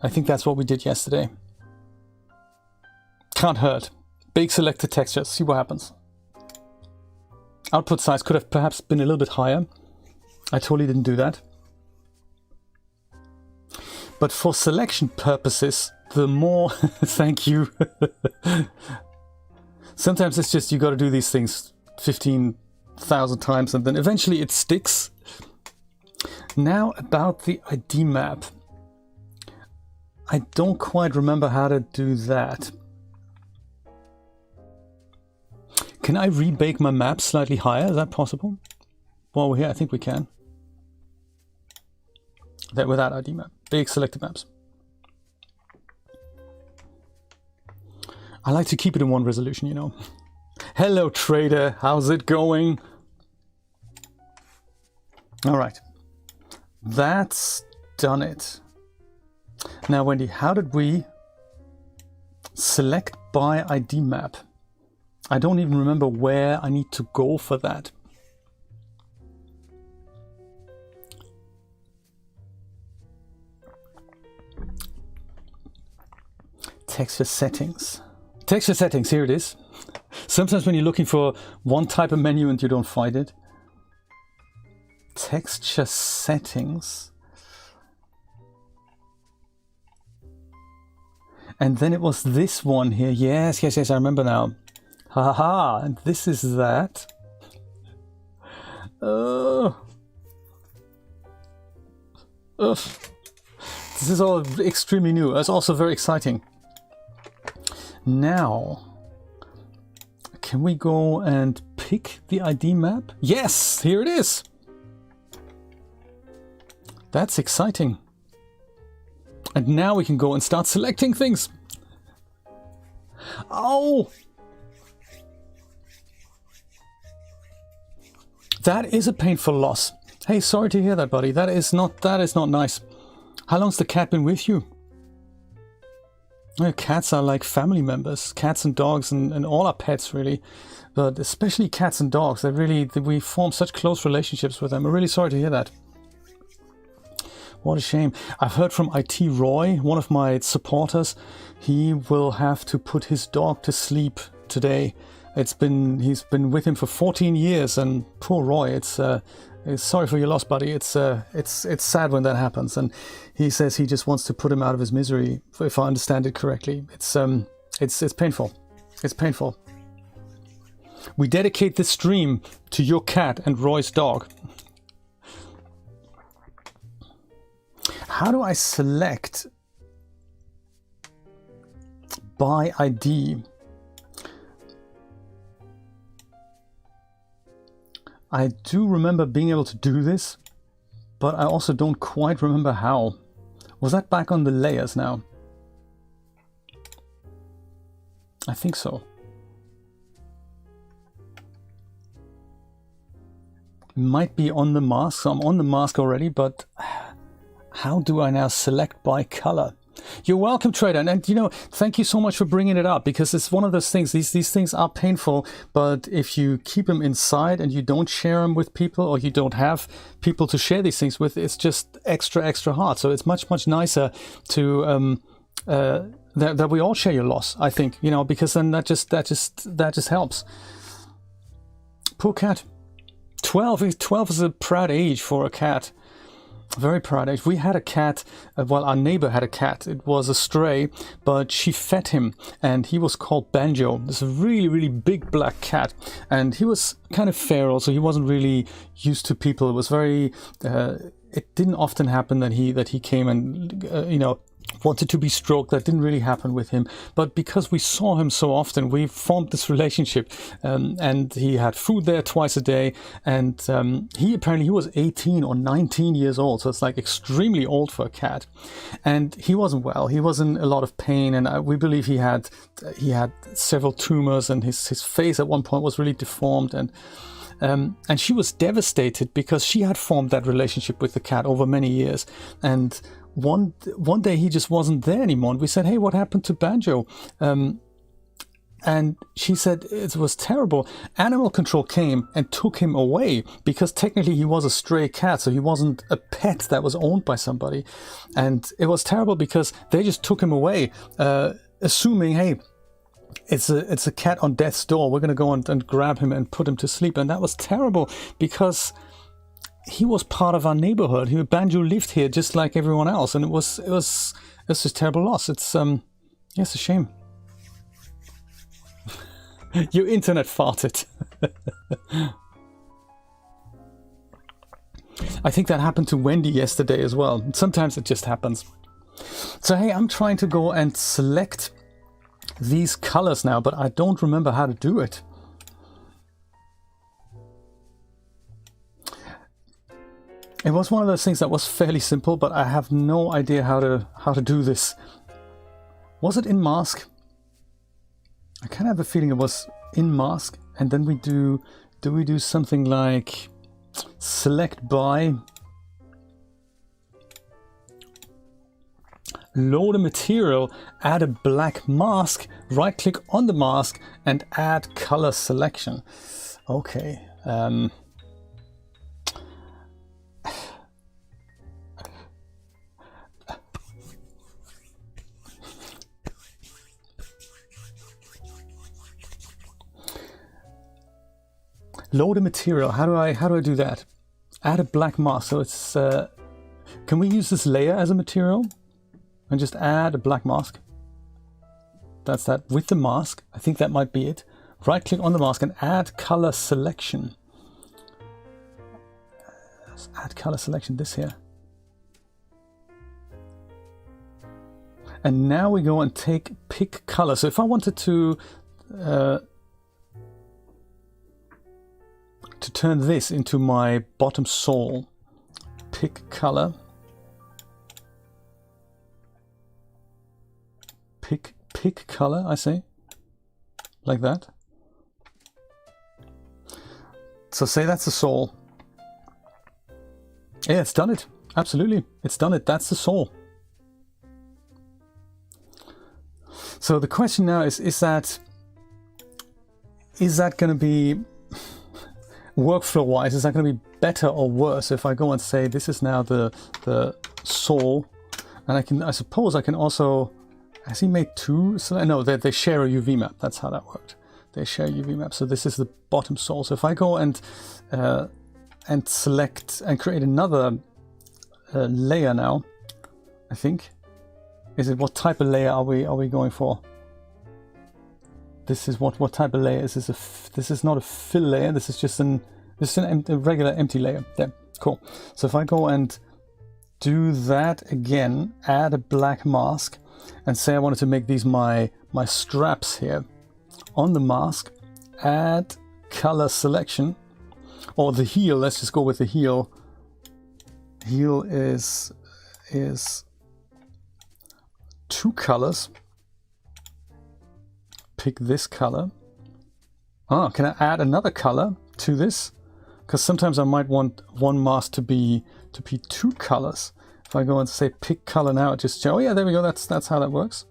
I think that's what we did yesterday. Can't hurt. Bake selected textures, see what happens. Output size could have perhaps been a little bit higher. I totally didn't do that. But for selection purposes, the more... Thank you. Sometimes it's just you got to do these things 15,000 times and then eventually it sticks. Now about the ID map. I don't quite remember how to do that. Can I rebake my map slightly higher? Is that possible? While we're here, I think we can. That without ID map. Bake selected maps. I like to keep it in one resolution, you know. Hello, trader. How's it going? All right. That's done it. Now, Wendy, how did we select by ID map? I don't even remember where I need to go for that. Texture settings. Texture settings, here it is. Sometimes when you're looking for one type of menu and you don't find it. texture settings. And then it was this one here. Yes, yes, yes, I remember now. Ha ha, and this is that. This is all extremely new. It's also very exciting. Now, can we go and pick the ID map? Yes, here it is. That's exciting. And now we can go and start selecting things. Oh! That is a painful loss. Hey, sorry to hear that, buddy. That is not nice. How long's the cat been with you? Cats are like family members. Cats and dogs and all our pets, really. But especially cats and dogs. We form such close relationships with them. I'm really sorry to hear that. What a shame. I've heard from IT Roy, one of my supporters. He will have to put his dog to sleep today. He's been with him for 14 years, and poor Roy, it's sorry for your loss, buddy. It's sad when that happens, and he says he just wants to put him out of his misery, if I understand it correctly. It's painful. It's painful. We dedicate this stream to your cat and Roy's dog. How do I select by ID? I do remember being able to do this, but I also don't quite remember how. Was that back on the layers now? I think so. Might be on the mask, so I'm on the mask already, but how do I now select by color? You're welcome, Trader, and you know, thank you so much for bringing it up, because it's one of those things. These things are painful, but if you keep them inside and you don't share them with people, or you don't have people to share these things with, it's just extra hard. So it's much nicer to that we all share your loss, I think, you know, because then that just helps. Poor cat. 12 is a proud age for a cat. Very proud age. We had a cat, well, our neighbor had a cat. It was a stray, but she fed him, and he was called Banjo. This is a really big black cat, and he was kind of feral, so he wasn't really used to people. It was very, it didn't often happen that he came and, you know, wanted to be stroked. That didn't really happen with him, but because we saw him so often, we formed this relationship, and he had food there twice a day, and he was 18 or 19 years old, so it's like extremely old for a cat, and he wasn't well. He was in a lot of pain, and we believe he had several tumors, and his face at one point was really deformed, and she was devastated because she had formed that relationship with the cat over many years, and one day he just wasn't there anymore, and we said, hey, what happened to Banjo? And she said it was terrible. Animal control came and took him away, because technically he was a stray cat, so he wasn't a pet that was owned by somebody. And it was terrible because they just took him away, assuming, hey, it's a cat on death's door, we're going to go and grab him and put him to sleep. And that was terrible, because he was part of our neighborhood. Banjo lived here just like everyone else, and it's just a terrible loss. It's a shame. Your internet farted. I think that happened to Wendy yesterday as well. Sometimes it just happens. So hey, I'm trying to go and select these colors now, but I don't remember how to do it. It was one of those things that was fairly simple, but I have no idea how to do this. Was it in mask? I kind of have a feeling it was in mask, and then we do we do something like select by, load a material, add a black mask, right click on the mask and add color selection. Okay. Load a material. How do I do that? add a black mask. So it's, can we use this layer as a material and just add a black mask? That's that with the mask. I think that might be it. Right click on the mask and add color selection. Let's add color selection, this here. And now we go and pick color. So if I wanted to turn this into my bottom sole, pick color, pick color, I say, like that. So say that's the sole. Yeah, it's done it. Absolutely, it's done it. That's the sole. So the question now is that going to be, workflow wise, is that going to be better or worse if I go and say this is now the sole, and I suppose I can also, has he made two? So no, they share a UV map. That's how that worked. They share a UV map. So this is the bottom sole. So if I go and select and create another layer now, I think. Is it, what type of layer are we going for? This is what type of layer is this? This is not a fill layer. This is just a regular empty layer. There, cool. So if I go and do that again, add a black mask, and say I wanted to make these my straps here. On the mask, add color selection, or the heel. Let's just go with the heel. Heel is two colors. Pick this color. Oh, can I add another color to this? Because sometimes I might want one mask to be two colors. If I go and say pick color now, it just, oh yeah, there we go. That's how that works.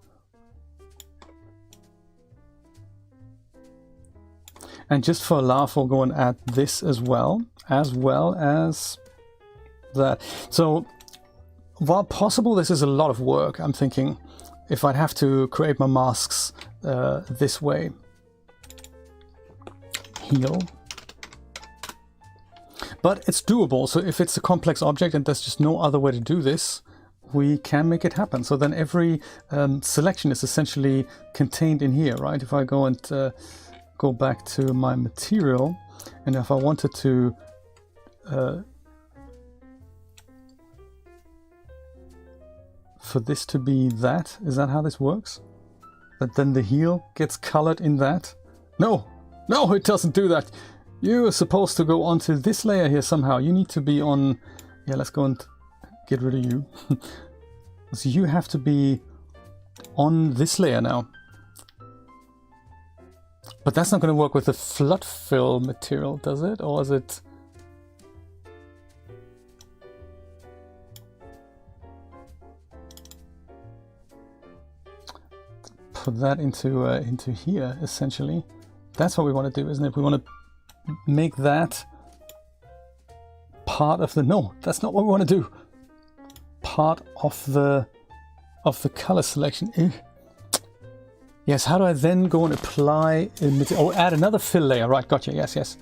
And just for a laugh, we'll go and add this as well as that. So while possible, this is a lot of work. I'm thinking if I'd have to create my masks this way. Heel. But it's doable. So if it's a complex object and there's just no other way to do this, we can make it happen. So then every selection is essentially contained in here, right? If I go and go back to my material, and if I wanted to for this to be that, is that how this works? But then the heel gets colored in that? No, it doesn't do that. You are supposed to go onto this layer here somehow. You need to be on, yeah, let's go and get rid of you. So you have to be on this layer now. But that's not going to work with the flood fill material, does it? Or is it? Put that into here, essentially. That's what we want to do, isn't it? We want to make that part of the, no, that's not what we want to do. Part of the color selection. Ew. Yes, how do I then go and apply a material? Oh, add another fill layer, right, gotcha, yes.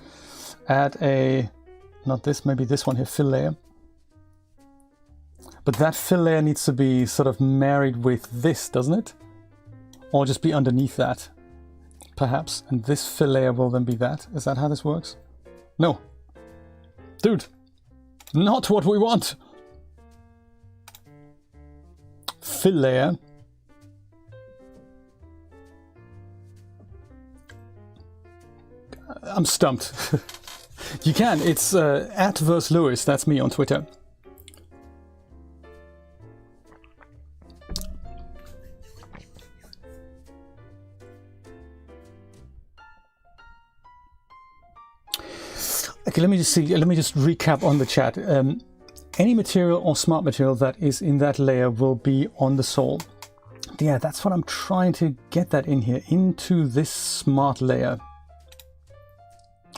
Add a, not this, maybe this one here, fill layer. But that fill layer needs to be sort of married with this, doesn't it? Or just be underneath that, perhaps. And this fill layer will then be that. Is that how this works? No. Dude, not what we want. Fill layer. I'm stumped. You can. It's @verse_Lewis. That's me on Twitter. Okay, let me just see. Let me just recap on the chat. Any material or smart material that is in that layer will be on the sole. Yeah, that's what I'm trying to get that in here, into this smart layer.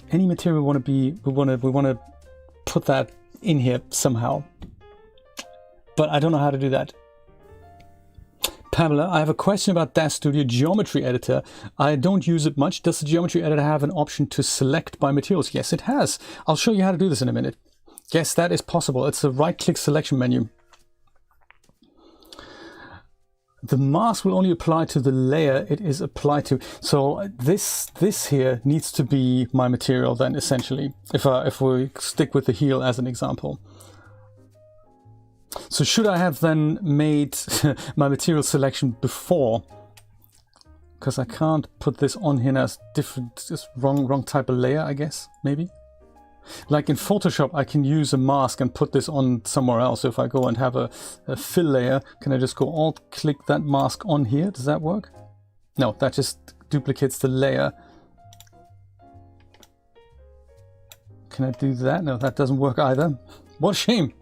Any material we want to put that in here somehow. But I don't know how to do that. Pamela, I have a question about DAZ Studio Geometry Editor. I don't use it much. Does the Geometry Editor have an option to select by materials? Yes, it has. I'll show you how to do this in a minute. Yes, that is possible. It's a right-click selection menu. The mask will only apply to the layer it is applied to. So this here needs to be my material then, essentially, if we stick with the heel as an example. So should I have then made my material selection before? Because I can't put this on here as different, just wrong type of layer, I guess, maybe. Like in Photoshop, I can use a mask and put this on somewhere else. So if I go and have a fill layer, can I just go Alt-click that mask on here? Does that work? No, that just duplicates the layer. Can I do that? No, that doesn't work either. What a shame.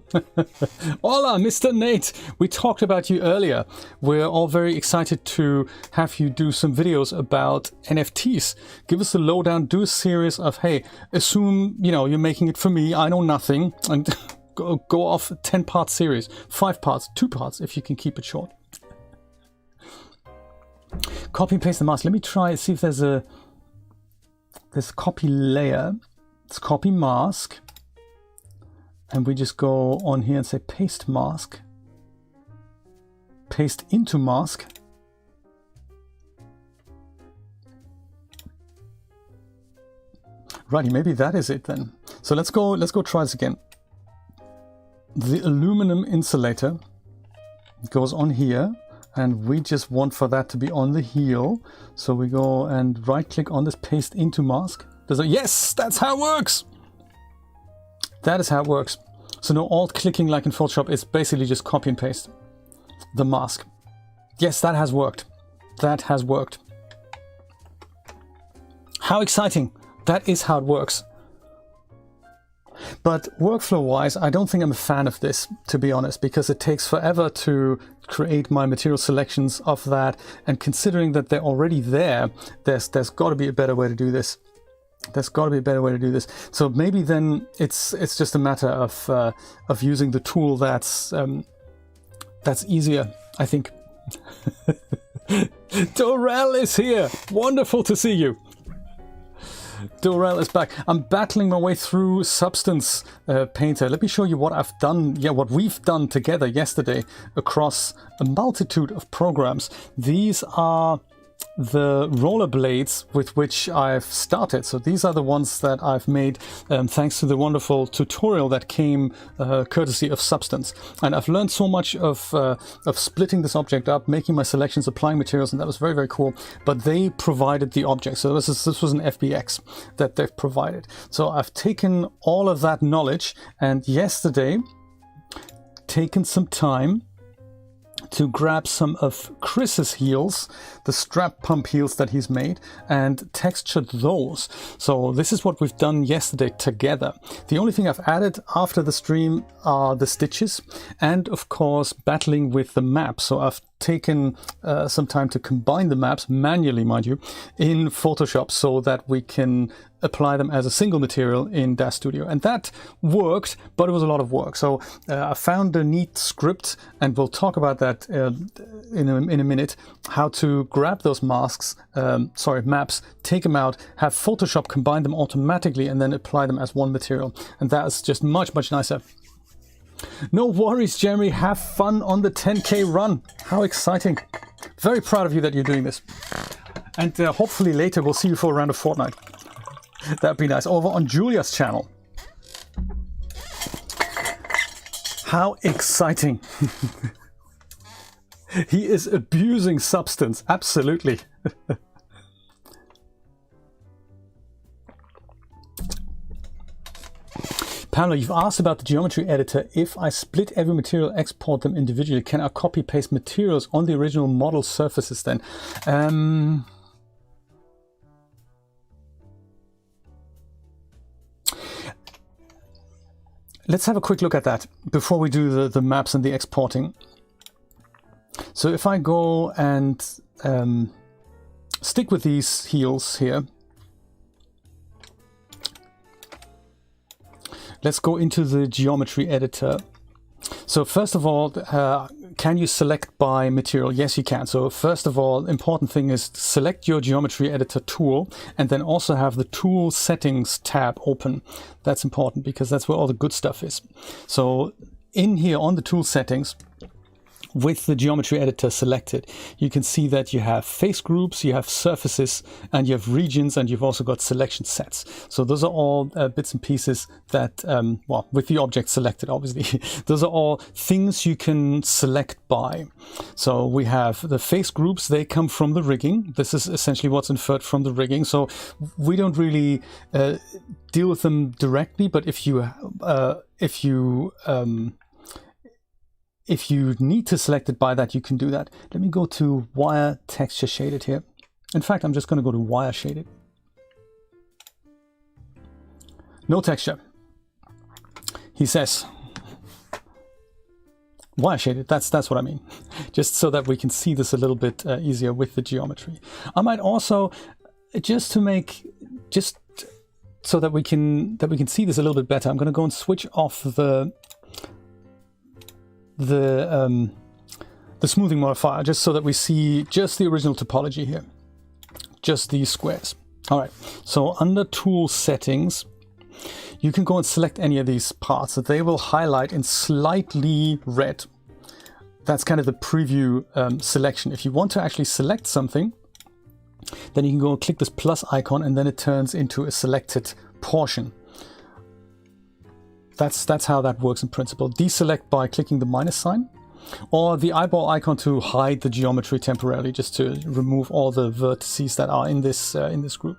Hola, Mr. Nate. We talked about you earlier. We're all very excited to have you do some videos about NFTs. Give us a lowdown, do a series of, hey, assume, you know, you're making it for me, I know nothing, and go off a 10-part series, 5 parts, 2 parts, if you can keep it short. Copy and paste the mask. Let me try, see if there's a copy layer. It's copy mask. And we just go on here and say paste mask, paste into mask. Righty, maybe that is it then. So let's go try this again. The aluminum insulator goes on here, and we just want for that to be on the heel. So we go and right click on this paste into mask. Yes, that's how it works. That is how it works. So no alt-clicking like in Photoshop, it's basically just copy and paste the mask. Yes, that has worked. That has worked. How exciting. That is how it works. But workflow-wise, I don't think I'm a fan of this, to be honest, because it takes forever to create my material selections of that. And considering that they're already there, there's got to be a better way to do this. There's got to be a better way to do this. So maybe then it's just a matter of using the tool that's easier, I think. Dorel is here. Wonderful to see you. Dorel is back. I'm battling my way through Substance Painter. Let me show you what I've done. Yeah, what we've done together yesterday across a multitude of programs. These are the rollerblades with which I've started. So these are the ones that I've made thanks to the wonderful tutorial that came courtesy of Substance. And I've learned so much of splitting this object up, making my selections, applying materials, and that was very, very cool. But they provided the object. So this was an FBX that they've provided. So I've taken all of that knowledge and yesterday taken some time to grab some of Chris's heels, the strap pump heels that he's made, and textured those. So this is what we've done yesterday together. The only thing I've added after the stream are the stitches and of course battling with the map. So I've taken some time to combine the maps manually, mind you, in Photoshop so that we can apply them as a single material in DAZ Studio. And that worked, but it was a lot of work. So I found a neat script, and we'll talk about that in a minute, how to grab those maps, take them out, have Photoshop combine them automatically, and then apply them as one material. And that's just much, much nicer. No worries, Jeremy. Have fun on the 10K run. How exciting. Very proud of you that you're doing this. And hopefully later we'll see you for a round of Fortnite. That'd be nice. Over on Julia's channel. How exciting. He is abusing Substance. Absolutely. Pamela, you've asked about the geometry editor. If I split every material, export them individually, can I copy paste materials on the original model surfaces then? Let's have a quick look at that before we do the maps and the exporting. So if I go and stick with these heels here, let's go into the geometry editor. So first of all, can can you select by material? Yes, you can. So first of all, important thing is select your geometry editor tool and then also have the tool settings tab open. That's important because that's where all the good stuff is. So in here on the tool settings, with the geometry editor selected, you can see that you have face groups, you have surfaces, and you have regions, and you've also got selection sets. So those are all bits and pieces that, well, with the object selected, obviously, those are all things you can select by. So we have the face groups, they come from the rigging. This is essentially what's inferred from the rigging. So we don't really deal with them directly, but if you need to select it by that, you can do that. Let me go to wire texture shaded here. In fact, I'm just going to go to wire shaded. No texture. He says wire shaded. That's what I mean. Just so that we can see this a little bit easier with the geometry. I might also, just so that we can see this a little bit better, I'm going to go and switch off the smoothing modifier, just so that we see just the original topology here, just these squares. All right, so under tool settings, you can go and select any of these parts that they will highlight in slightly red. That's kind of the preview selection. If you want to actually select something, then you can go and click this plus icon and then it turns into a selected portion. That's how that works in principle. Deselect by clicking the minus sign, or the eyeball icon to hide the geometry temporarily, just to remove all the vertices that are in this group.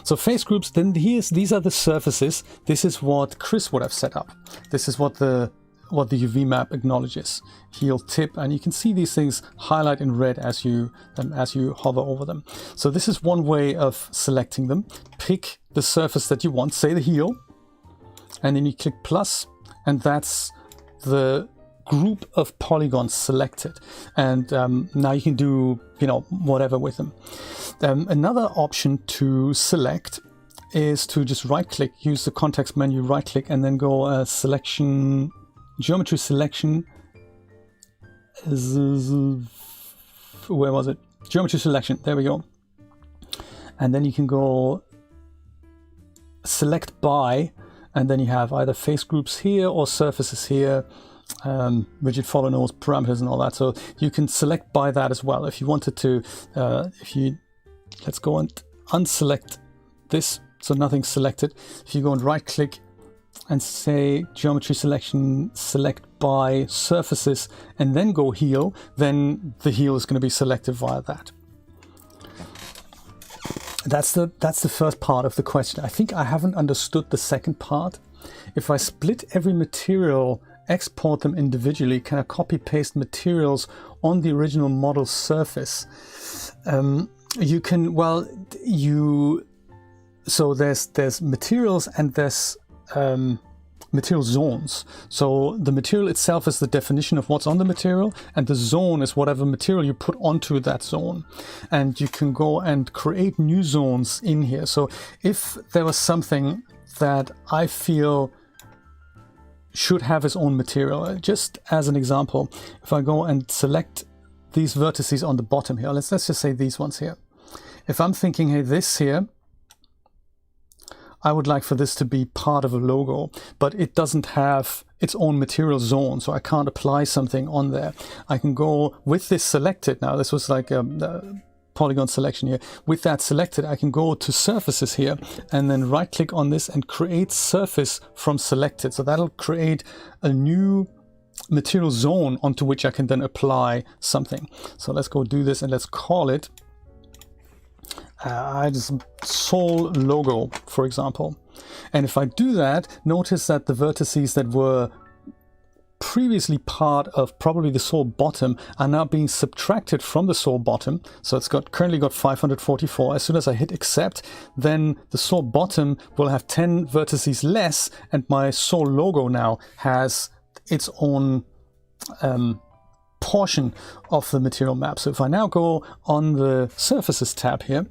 So face groups, then these are the surfaces. This is what Chris would have set up. This is what the UV map acknowledges. Heel, tip, and you can see these things highlight in red as you hover over them. So this is one way of selecting them. Pick the surface that you want, say the heel, and then you click plus, and that's the group of polygons selected. And now you can do, whatever with them. Another option to select is to just right click, use the context menu, right click, and then go selection, geometry selection. Where was it? Geometry selection. There we go. And then you can go select by, and then you have either face groups here or surfaces here, rigid follow nose, parameters and all that. So you can select by that as well. If you wanted to, let's go and unselect this, so nothing's selected. If you go and right click and say geometry selection, select by surfaces, and then go heel, then the heel is going to be selected via that. That's the first part of the question. I think I haven't understood the second part. If I split every material, export them individually, can I copy paste materials on the original model surface? You can, so there's materials and there's material zones. So the material itself is the definition of what's on the material, and the zone is whatever material you put onto that zone. And you can go and create new zones in here. So if there was something that I feel should have its own material, just as an example, if I go and select these vertices on the bottom here, let's just say these ones here. If I'm thinking, hey, this here, I would like for this to be part of a logo, but it doesn't have its own material zone, so I can't apply something on there. I can go with this selected. Now this was like a polygon selection here. With that selected, I can go to surfaces here and then right click on this and create surface from selected. So that'll create a new material zone onto which I can then apply something. So let's go do this and let's call it just Sol logo, for example. And if I do that, notice that the vertices that were previously part of probably the Sol bottom are now being subtracted from the Sol bottom. So it's currently got 544. As soon as I hit accept, then the Sol bottom will have 10 vertices less, and my Sol logo now has its own portion of the material map. So if I now go on the surfaces tab here,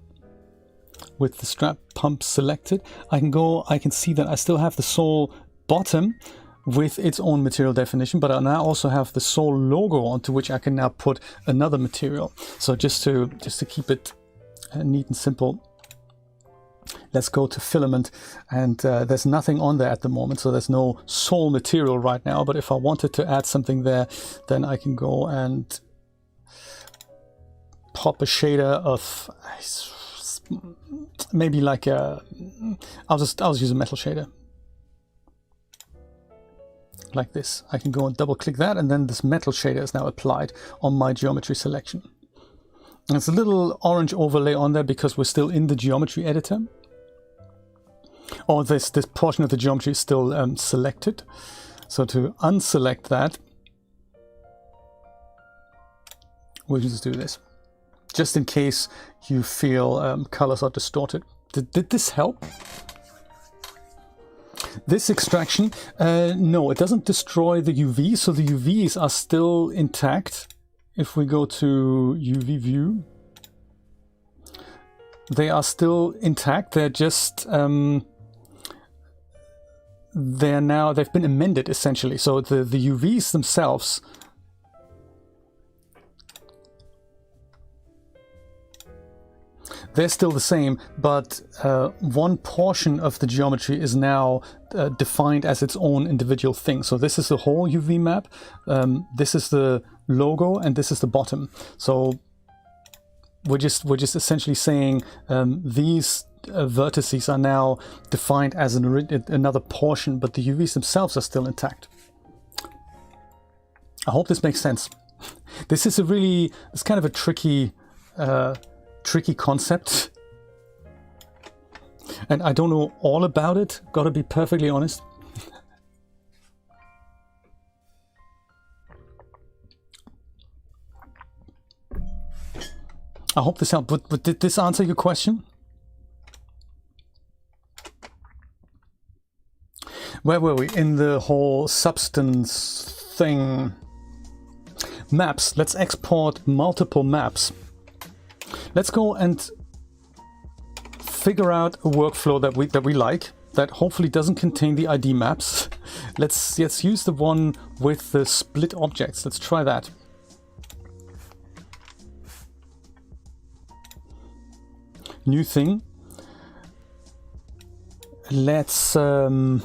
with the strap pump selected, I can see that I still have the Sol bottom, with its own material definition, but I now also have the sole logo onto which I can now put another material. So just to keep it neat and simple, let's go to filament, and there's nothing on there at the moment, so there's no sole material right now. But if I wanted to add something there, then I can go and pop a shader of maybe like a, I'll just use a metal shader like this. I can go and double click that, and then this metal shader is now applied on my geometry selection. And it's a little orange overlay on there because we're still in the geometry editor, or this portion of the geometry is still selected. So to unselect that, we'll just do this, just in case you feel colors are distorted. Did this help? This extraction, no, it doesn't destroy the UV, so the UVs are still intact. If we go to UV view, they are still intact. They're just they've been amended essentially. So the UVs themselves, they're still the same, but one portion of the geometry is now defined as its own individual thing. So this is the whole UV map, this is the logo, and this is the bottom. So we're just essentially saying these vertices are now defined as another portion, but the UVs themselves are still intact. I hope this makes sense. This is it's kind of a tricky concept, and I don't know all about it, gotta be perfectly honest. I hope this helped, but did this answer your question? Where were we in the whole substance thing? Maps. Let's export multiple maps. Let's go and figure out a workflow that we like, that hopefully doesn't contain the ID maps. Let's use the one with the split objects. Let's try that. New thing. Let's find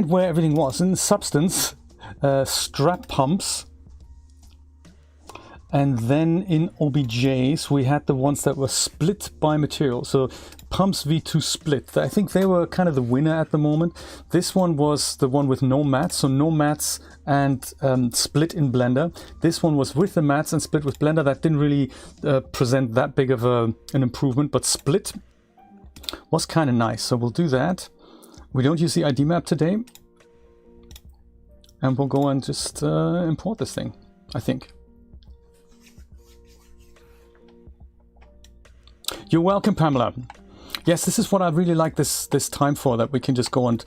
where everything was. In substance, strap pumps, and then in OBJs we had the ones that were split by material. So pumps v2 split, I think they were kind of the winner at the moment. This one was the one with no mats, so no mats and split in Blender. This one was with the mats and split with Blender. That didn't really present that big of an improvement, but split was kind of nice, so we'll do that. We don't use the ID map today, and we'll go and just import this thing, I think. You're welcome, Pamela. Yes, this is what I really like this time for, that we can just go and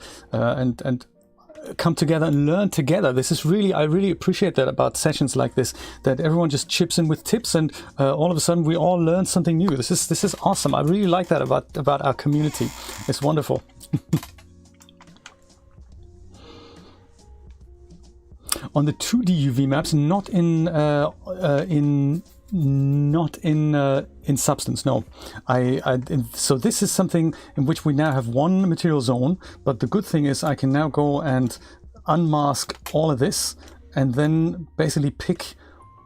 come together and learn together. This is really, I really appreciate that about sessions like this, that everyone just chips in with tips, and all of a sudden we all learn something new. This is awesome. I really like that about our community. It's wonderful. On the 2D UV maps, not in substance, no. So this is something in which we now have one material zone, but the good thing is I can now go and unmask all of this and then basically pick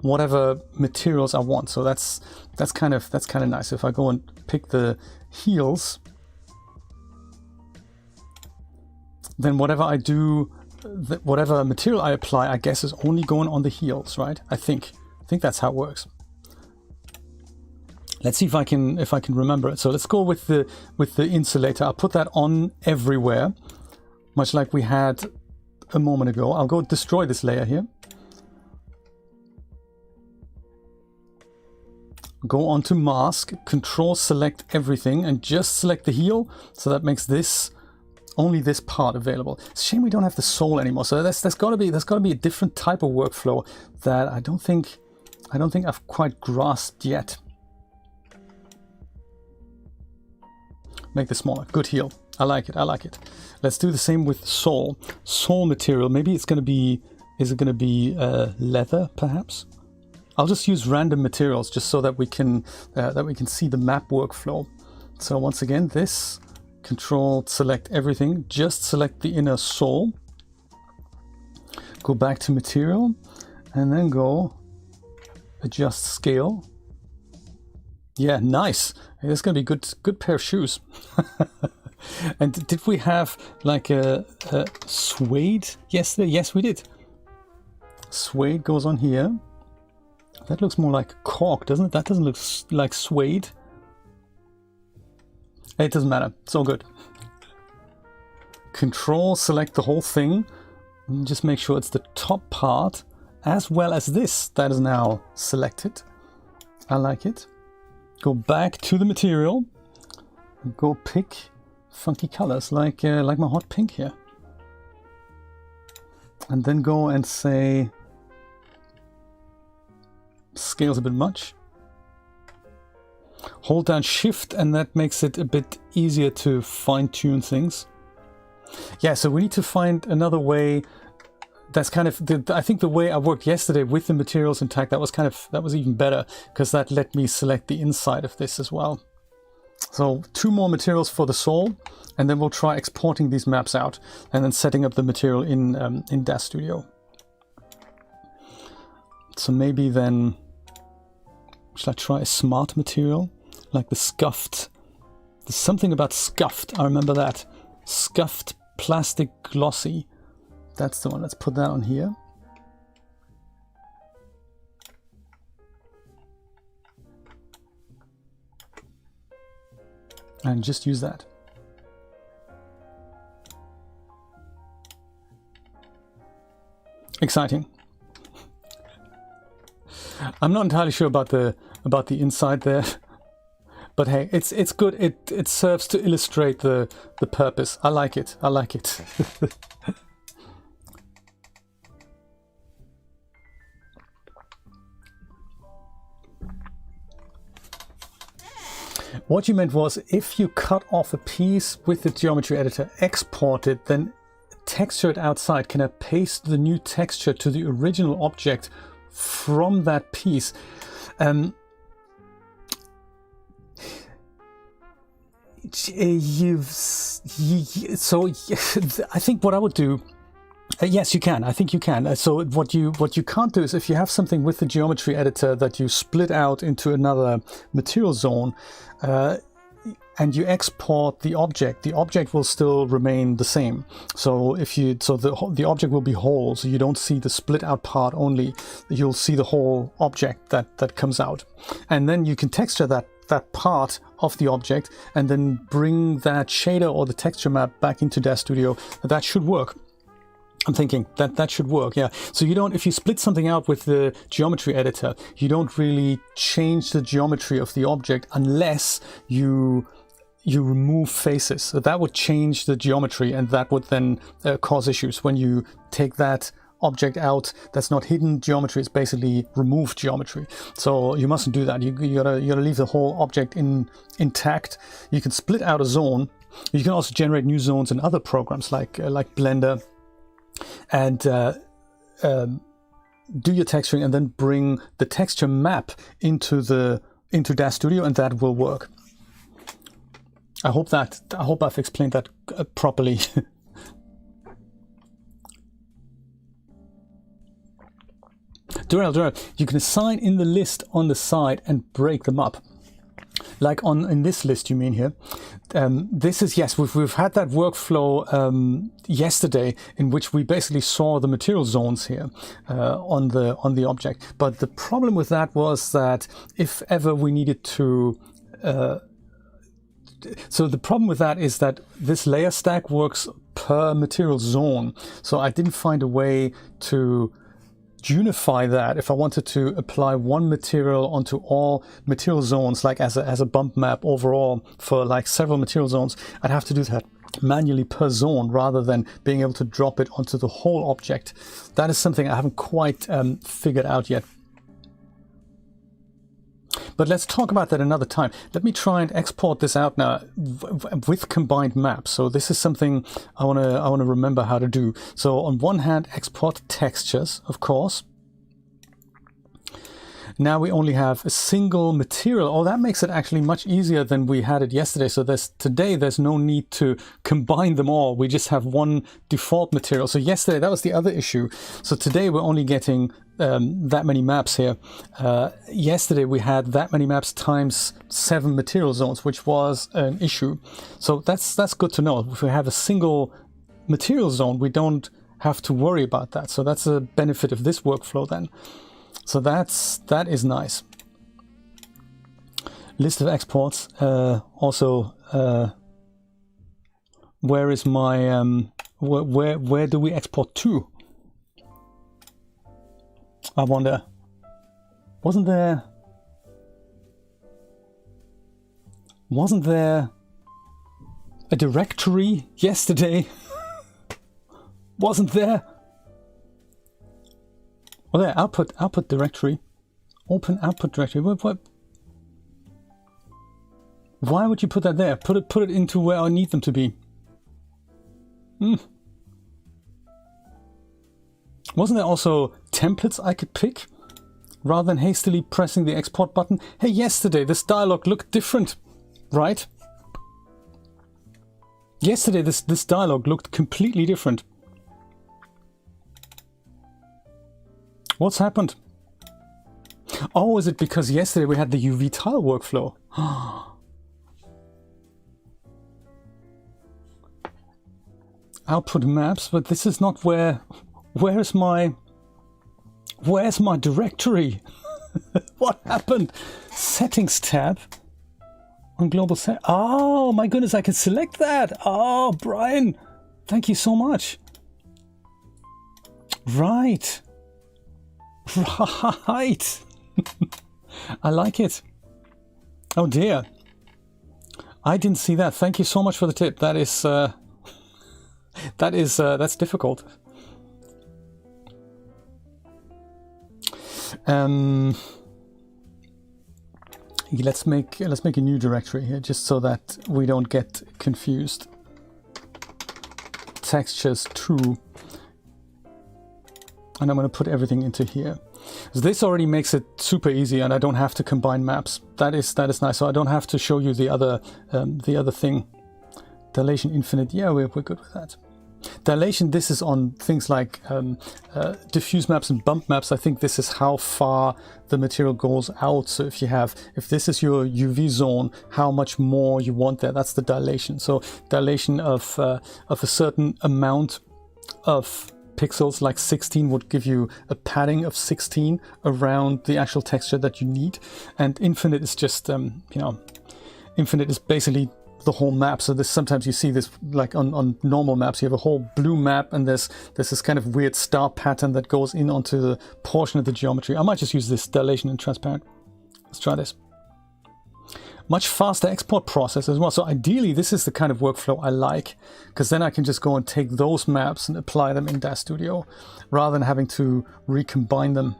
whatever materials I want. So that's kind of nice. If I go and pick the heels, then whatever I do, whatever material I apply, I guess is only going on the heels, right? I think that's how it works. Let's see if I can remember it. So let's go with the insulator. I'll put that on everywhere, much like we had a moment ago. I'll go destroy this layer here. Go on to mask, control select everything, and just select the heel. So that makes this only this part available. It's a shame we don't have the soul anymore. So there's got to be a different type of workflow that I don't think I've quite grasped yet. Make this smaller. Good heal. I like it. I like it. Let's do the same with soul. Soul material. Maybe it's going to be... Is it going to be leather, perhaps? I'll just use random materials just so that we can see the map workflow. So once again, this... Control, select everything. Just select the inner soul. Go back to material. And then go... Adjust scale. Yeah, nice. It's going to be good pair of shoes. And did we have like a suede yesterday? Yes, we did. Suede goes on here. That looks more like cork, doesn't it? That doesn't look like suede. It doesn't matter. It's all good. Control, select the whole thing. And just make sure it's the top part as well as this that is now selected. I like it. Go back to the material. Go pick funky colors like my hot pink here. And then go and say scale's a bit much. Hold down shift and that makes it a bit easier to fine-tune things. Yeah, so we need to find another way. That's kind of I think the way I worked yesterday with the materials intact, that was even better because that let me select the inside of this as well. So 2 more materials for the soul, and then we'll try exporting these maps out and then setting up the material in DAZ Studio. So maybe then should I try a smart material like the scuffed? There's something about scuffed. I remember that. Scuffed plastic glossy. That's the one. Let's put that on here. And just use that. Exciting. I'm not entirely sure about the inside there, but hey, it's good. It serves to illustrate the purpose. I like it. I like it. What you meant was if you cut off a piece with the geometry editor, export it, then texture it outside, can I paste the new texture to the original object from that piece? I think what I would do, yes, you can. I think you can. So what you can't do is if you have something with the geometry editor that you split out into another material zone, and you export the object will still remain the same. So the object will be whole, so you don't see the split out part only. You'll see the whole object that comes out, and then you can texture that part of the object, and then bring that shader or the texture map back into DAZ Studio. That should work. I'm thinking that should work, yeah. So you don't, if you split something out with the geometry editor, you don't really change the geometry of the object unless you remove faces. So that would change the geometry, and that would then cause issues. When you take that object out, that's not hidden geometry, it's basically removed geometry. So you mustn't do that. You gotta leave the whole object intact. You can split out a zone. You can also generate new zones in other programs like Blender, and do your texturing, and then bring the texture map into DAZ Studio, and that will work. I hope I've explained that properly. Durrell, you can assign in the list on the side and break them up. Like in this list, you mean here? This is, yes, we've had that workflow yesterday, in which we basically saw the material zones here on the object. But the problem with that was that if ever we needed to, so the problem with that is that this layer stack works per material zone. So I didn't find a way to unify that. If I wanted to apply one material onto all material zones, like as a bump map overall for like several material zones, I'd have to do that manually per zone rather than being able to drop it onto the whole object. That is something I haven't quite figured out yet. But let's talk about that another time. Let me try and export this out now with combined maps. So this is something I want to remember how to do. So on one hand, export textures, of course. Now we only have a single material. Oh, that makes it actually much easier than we had it yesterday. So today there's no need to combine them all. We just have one default material. So yesterday that was the other issue. So today we're only getting that many maps here. Yesterday we had that many maps times 7 material zones, which was an issue. So that's good to know. If we have a single material zone, we don't have to worry about that. So that's a benefit of this workflow then. So that is nice. List of exports. Also, where is my where do we export to? I wonder. Wasn't there a directory yesterday? Wasn't there? Oh, there, output directory. Open output directory. What? Why would you put that there? Put it into where I need them to be. Wasn't there also templates I could pick rather than hastily pressing the export button? Hey, yesterday this dialog looked different, right? Yesterday this dialog looked completely different. What's happened? Oh, is it because yesterday we had the UV tile workflow? Output maps, but this is not where... Where's my directory? What happened? Settings tab on global set. Oh my goodness, I can select that. Oh, Brian, thank you so much. Right. Right. I like it. Oh dear. I didn't see that. Thank you so much for the tip. That is that's difficult. Let's make a new directory here just so that we don't get confused. Textures 2. And I'm going to put everything into here. So this already makes it super easy, and I don't have to combine maps. That is nice. So I don't have to show you the other thing. Dilation infinite. Yeah, we're good with that. Dilation. This is on things like diffuse maps and bump maps. I think this is how far the material goes out. So if this is your UV zone, how much more you want there. That's the dilation. So dilation of a certain amount of pixels, like 16, would give you a padding of 16 around the actual texture that you need. And infinite is just infinite is basically the whole map. So this, sometimes you see this like on normal maps, you have a whole blue map and there's this kind of weird star pattern that goes in onto the portion of the geometry. I might just use this dilation and transparent. Let's try this. Much faster export process as well. So ideally this is the kind of workflow I like, because then I can just go and take those maps and apply them in DAZ Studio rather than having to recombine them.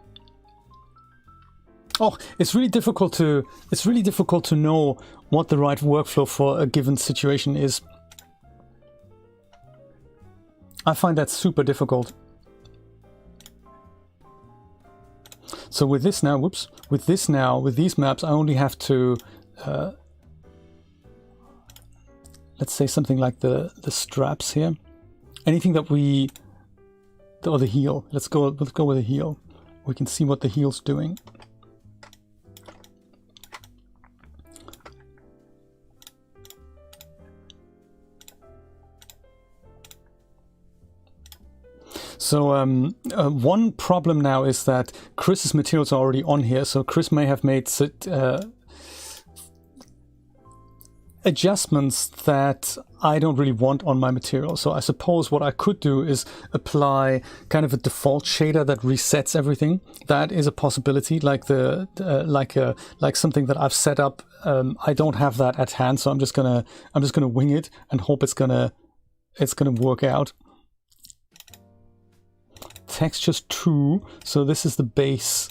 Oh, it's really difficult to know what the right workflow for a given situation is. I find that super difficult. So with this now, with these maps, I only have to let's say something like the straps here. Anything that or the heel. Let's go with the heel. We can see what the heel's doing. So one problem now is that Chris's materials are already on here, so Chris may have made adjustments that I don't really want on my material. So I suppose what I could do is apply kind of a default shader that resets everything. That is a possibility, like like something that I've set up. I don't have that at hand, so I'm just gonna wing it and hope it's gonna work out. Textures 2, so this is the base.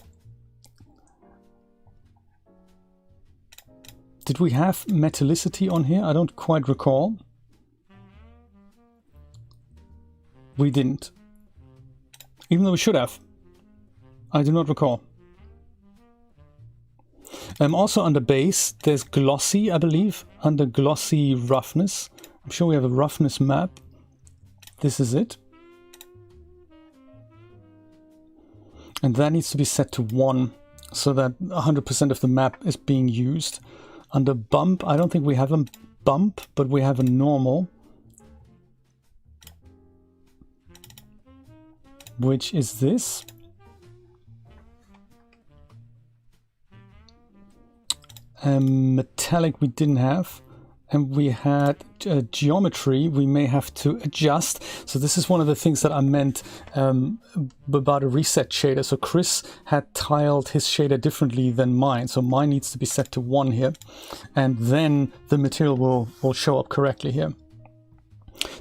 Did we have metallicity on here? I don't quite recall. We didn't. Even though we should have. I do not recall. Also under base, there's glossy, I believe. Under glossy roughness. I'm sure we have a roughness map. This is it. And that needs to be set to 1 so that 100% of the map is being used. Under bump, I don't think we have a bump, but we have a normal. Which is this. Metallic we didn't have. And we had geometry we may have to adjust. So this is one of the things that I meant about a reset shader. So Chris had tiled his shader differently than mine. So mine needs to be set to 1 here. And then the material will show up correctly here.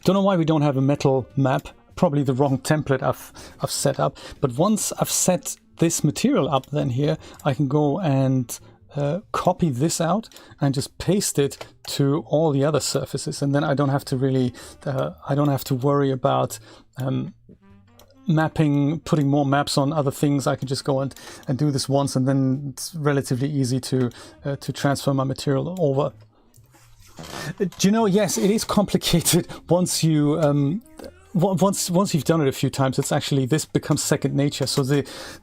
Don't know why we don't have a metal map. Probably the wrong template I've set up. But once I've set this material up, then here I can go and copy this out and just paste it to all the other surfaces, and then I don't have to really I don't have to worry about mapping, putting more maps on other things. I can just go and do this once, and then it's relatively easy to transfer my material over. Do you know, yes, it is complicated once you once you've done it a few times. It's actually, this becomes second nature. So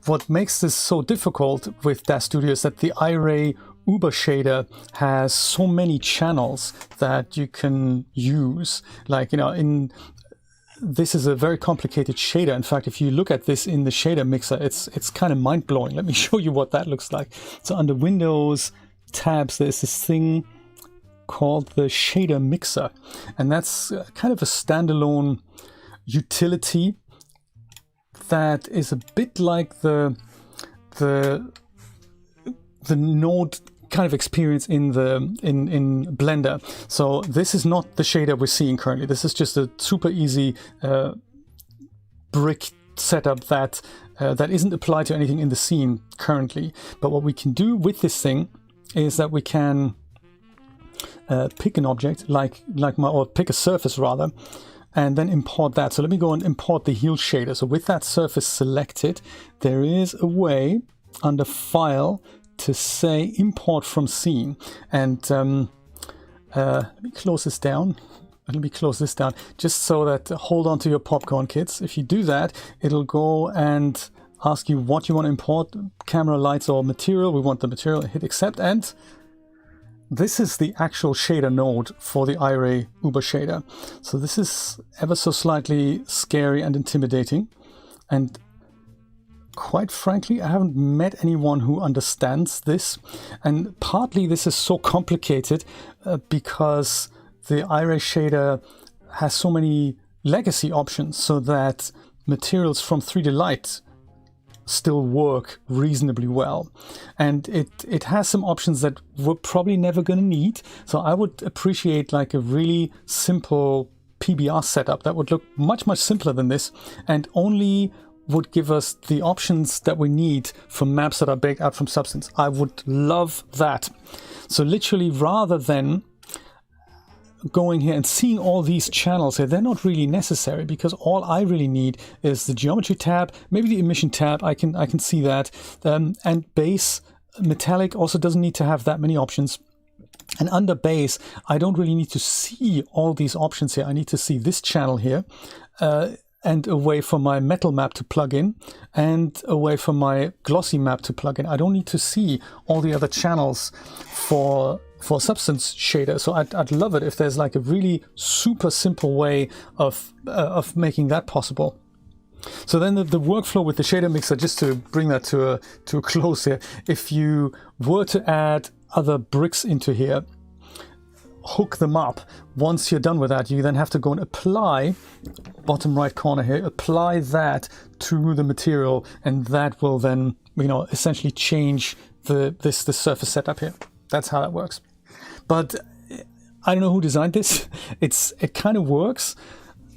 what makes this so difficult with DAZ Studio is that the iRay Uber shader has so many channels that you can use. Like, you know, this is a very complicated shader. In fact, if you look at this in the shader mixer, it's kind of mind-blowing. Let me show you what that looks like. So under Windows tabs, there's this thing called the shader mixer, and that's kind of a standalone utility that is a bit like the node kind of experience in Blender. So this is not the shader we're seeing currently. This is just a super easy brick setup that isn't applied to anything in the scene currently. But what we can do with this thing is that we can pick an object or pick a surface rather, and then import that. So let me go and import the heel shader. So with that surface selected, there is a way under File to say Import from Scene. And let me close this down. Let me close this down just so that, hold on to your popcorn, kids. If you do that, it'll go and ask you what you want to import, camera, lights, or material. We want the material. Hit Accept, and this is the actual shader node for the iRay Uber shader. So this is ever so slightly scary and intimidating. And quite frankly, I haven't met anyone who understands this. And partly this is so complicated because the iRay shader has so many legacy options so that materials from 3D Light still work reasonably well, and it has some options that we're probably never going to need. So I would appreciate like a really simple PBR setup that would look much simpler than this, and only would give us the options that we need for maps that are baked out from Substance. I would love that. So literally, rather than going here and seeing all these channels here, they're not really necessary, because all I really need is the geometry tab, maybe the emission tab. I can see that, and base metallic also doesn't need to have that many options. And under base, I don't really need to see all these options here. I need to see this channel here, and a way for my metal map to plug in, and a way for my glossy map to plug in. I don't need to see all the other channels for Substance shader. So I'd love it if there's like a really super simple way of making that possible. So then the workflow with the shader mixer, just to bring that to a close here, if you were to add other bricks into here, hook them up. Once you're done with that, you then have to go and apply, bottom right corner here, apply that to the material, and that will then, you know, essentially change the surface setup here. That's how that works. But I don't know who designed this. It kind of works,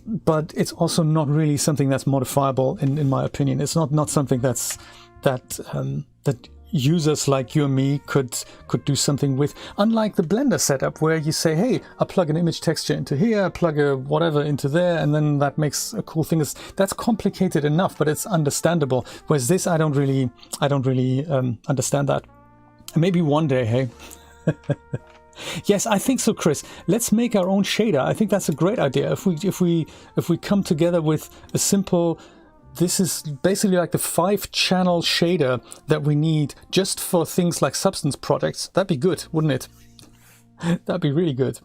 but it's also not really something that's modifiable in my opinion. It's not something that users like you and me could do something with, unlike the Blender setup where you say, hey, I plug an image texture into here, I plug a whatever into there, and then that makes a cool thing. That's complicated enough, but it's understandable. Whereas this, I don't really understand that. Maybe one day, hey. Yes, I think so, Chris. Let's make our own shader. I think that's a great idea. If we come together with a simple, this is basically like the 5-channel shader that we need just for things like substance projects. That'd be good, wouldn't it? That'd be really good.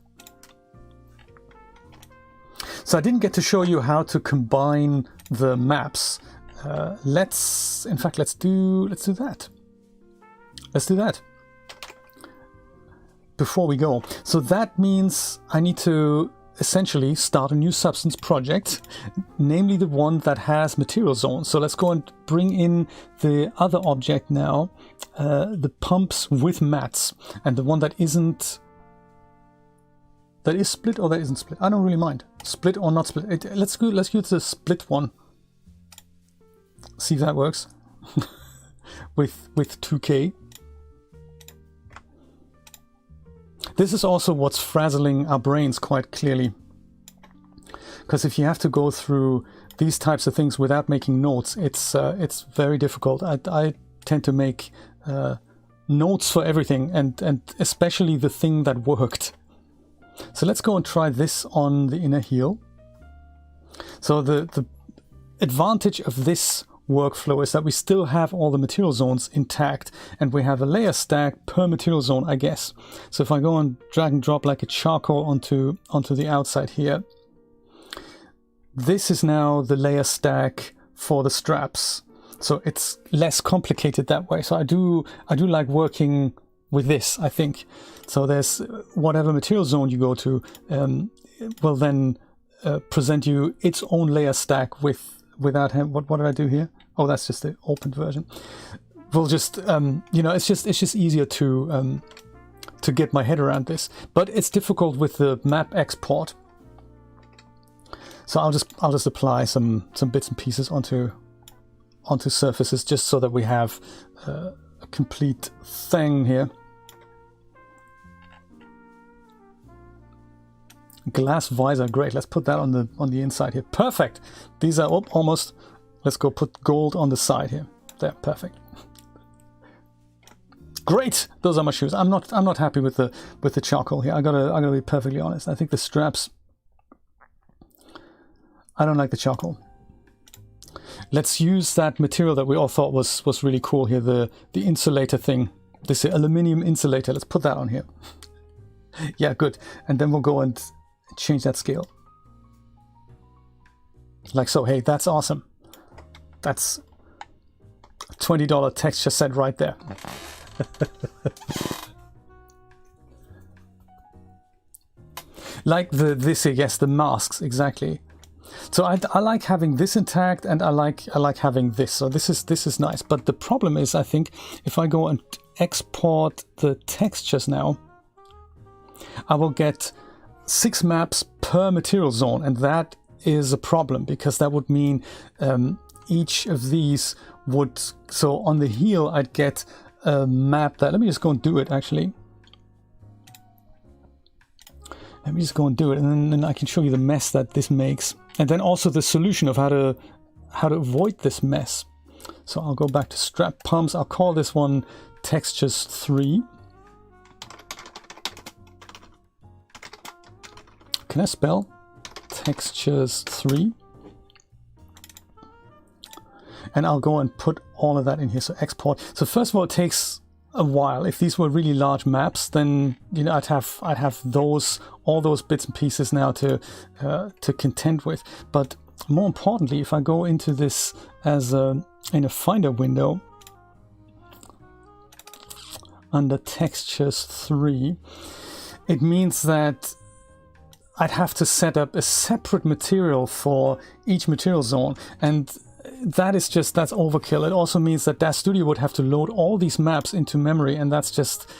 So I didn't get to show you how to combine the maps. Let's do that. Let's do that before we go. So that means I need to essentially start a new substance project, namely the one that has material zones. So let's go and bring in the other object now, the pumps with mats, and the one that is split or that isn't split. I don't really mind, split or not split. Let's use the split one. See if that works with 2K. This is also what's frazzling our brains quite clearly. Because if you have to go through these types of things without making notes, it's very difficult. I tend to make notes for everything, and especially the thing that worked. So let's go and try this on the inner heel. So the advantage of this workflow is that we still have all the material zones intact, and we have a layer stack per material zone, I guess. So if I go and drag and drop like a charcoal onto the outside here, this is now the layer stack for the straps. So it's less complicated that way. So I do like working with this, I think. So there's whatever material zone you go to will then present you its own layer stack without him. What did I do here? Oh, that's just the open version. We'll just it's just easier to get my head around this, but it's difficult with the map export. So I'll just apply some bits and pieces onto surfaces just so that we have a complete thing here. Glass visor, great. Let's put that on the inside here. Perfect. These are almost. Let's go put gold on the side here. There, perfect. Great. Those are my shoes. I'm not happy with the charcoal here. I gotta be perfectly honest. I think the straps. I don't like the charcoal. Let's use that material that we all thought was really cool here. The insulator thing. This aluminium insulator. Let's put that on here. Yeah, good. And then we'll go and change that scale. Like so. Hey, that's awesome. That's a $20 texture set right there. Like this here, yes, the masks, exactly. So I like having this intact, and I like having this. So this is nice. But the problem is, I think, if I go and export the textures now, I will get 6 maps per material zone, and that is a problem, because that would mean each of these would, so on the heel I'd get a map that, let me just go and do it actually. Let me just go and do it, and then I can show you the mess that this makes, and then also the solution of how to avoid this mess. So I'll go back to strap pumps. I'll call this one textures 3. Can I spell? Textures 3. And I'll go and put all of that in here. So export. So first of all, it takes a while. If these were really large maps, then I'd have all those bits and pieces now to contend with. But more importantly, if I go into this as in a Finder window under textures 3, it means that I'd have to set up a separate material for each material zone, and that's overkill. It also means that DAZ Studio would have to load all these maps into memory, and that's just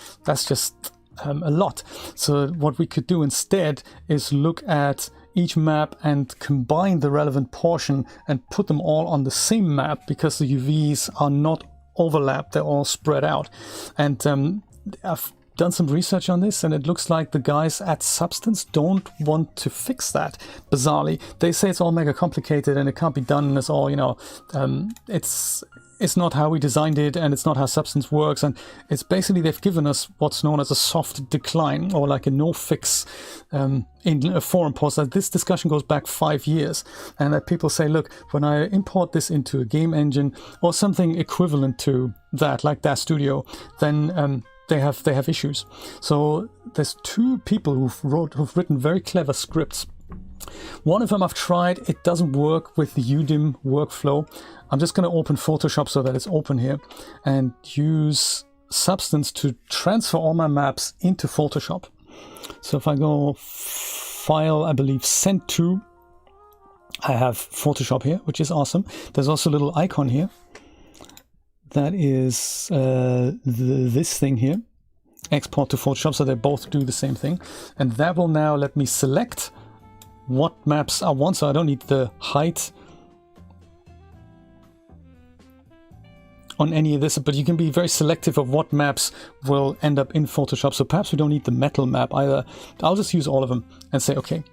a lot. So what we could do instead is look at each map and combine the relevant portion and put them all on the same map, because the UVs are not overlapped, they're all spread out. And I've done some research on this, and it looks like the guys at Substance don't want to fix that, bizarrely. They say it's all mega complicated and it can't be done, and it's all, it's not how we designed it, and it's not how Substance works, and it's basically they've given us what's known as a soft decline, or like a no fix in a forum post. This discussion goes back 5 years, and that people say, look, when I import this into a game engine or something equivalent to that, like DAZ Studio, then they have issues. So there's 2 people who've written very clever scripts. One of them I've tried, it doesn't work with the UDIM workflow. I'm just going to open Photoshop so that it's open here and use Substance to transfer all my maps into Photoshop. So if I go File, I believe Send To, I have Photoshop here, which is awesome. There's also a little icon here. That is this thing here, Export to Photoshop, so they both do the same thing. And that will now let me select what maps I want, so I don't need the height on any of this, but you can be very selective of what maps will end up in Photoshop. So perhaps we don't need the metal map either. I'll just use all of them and say okay.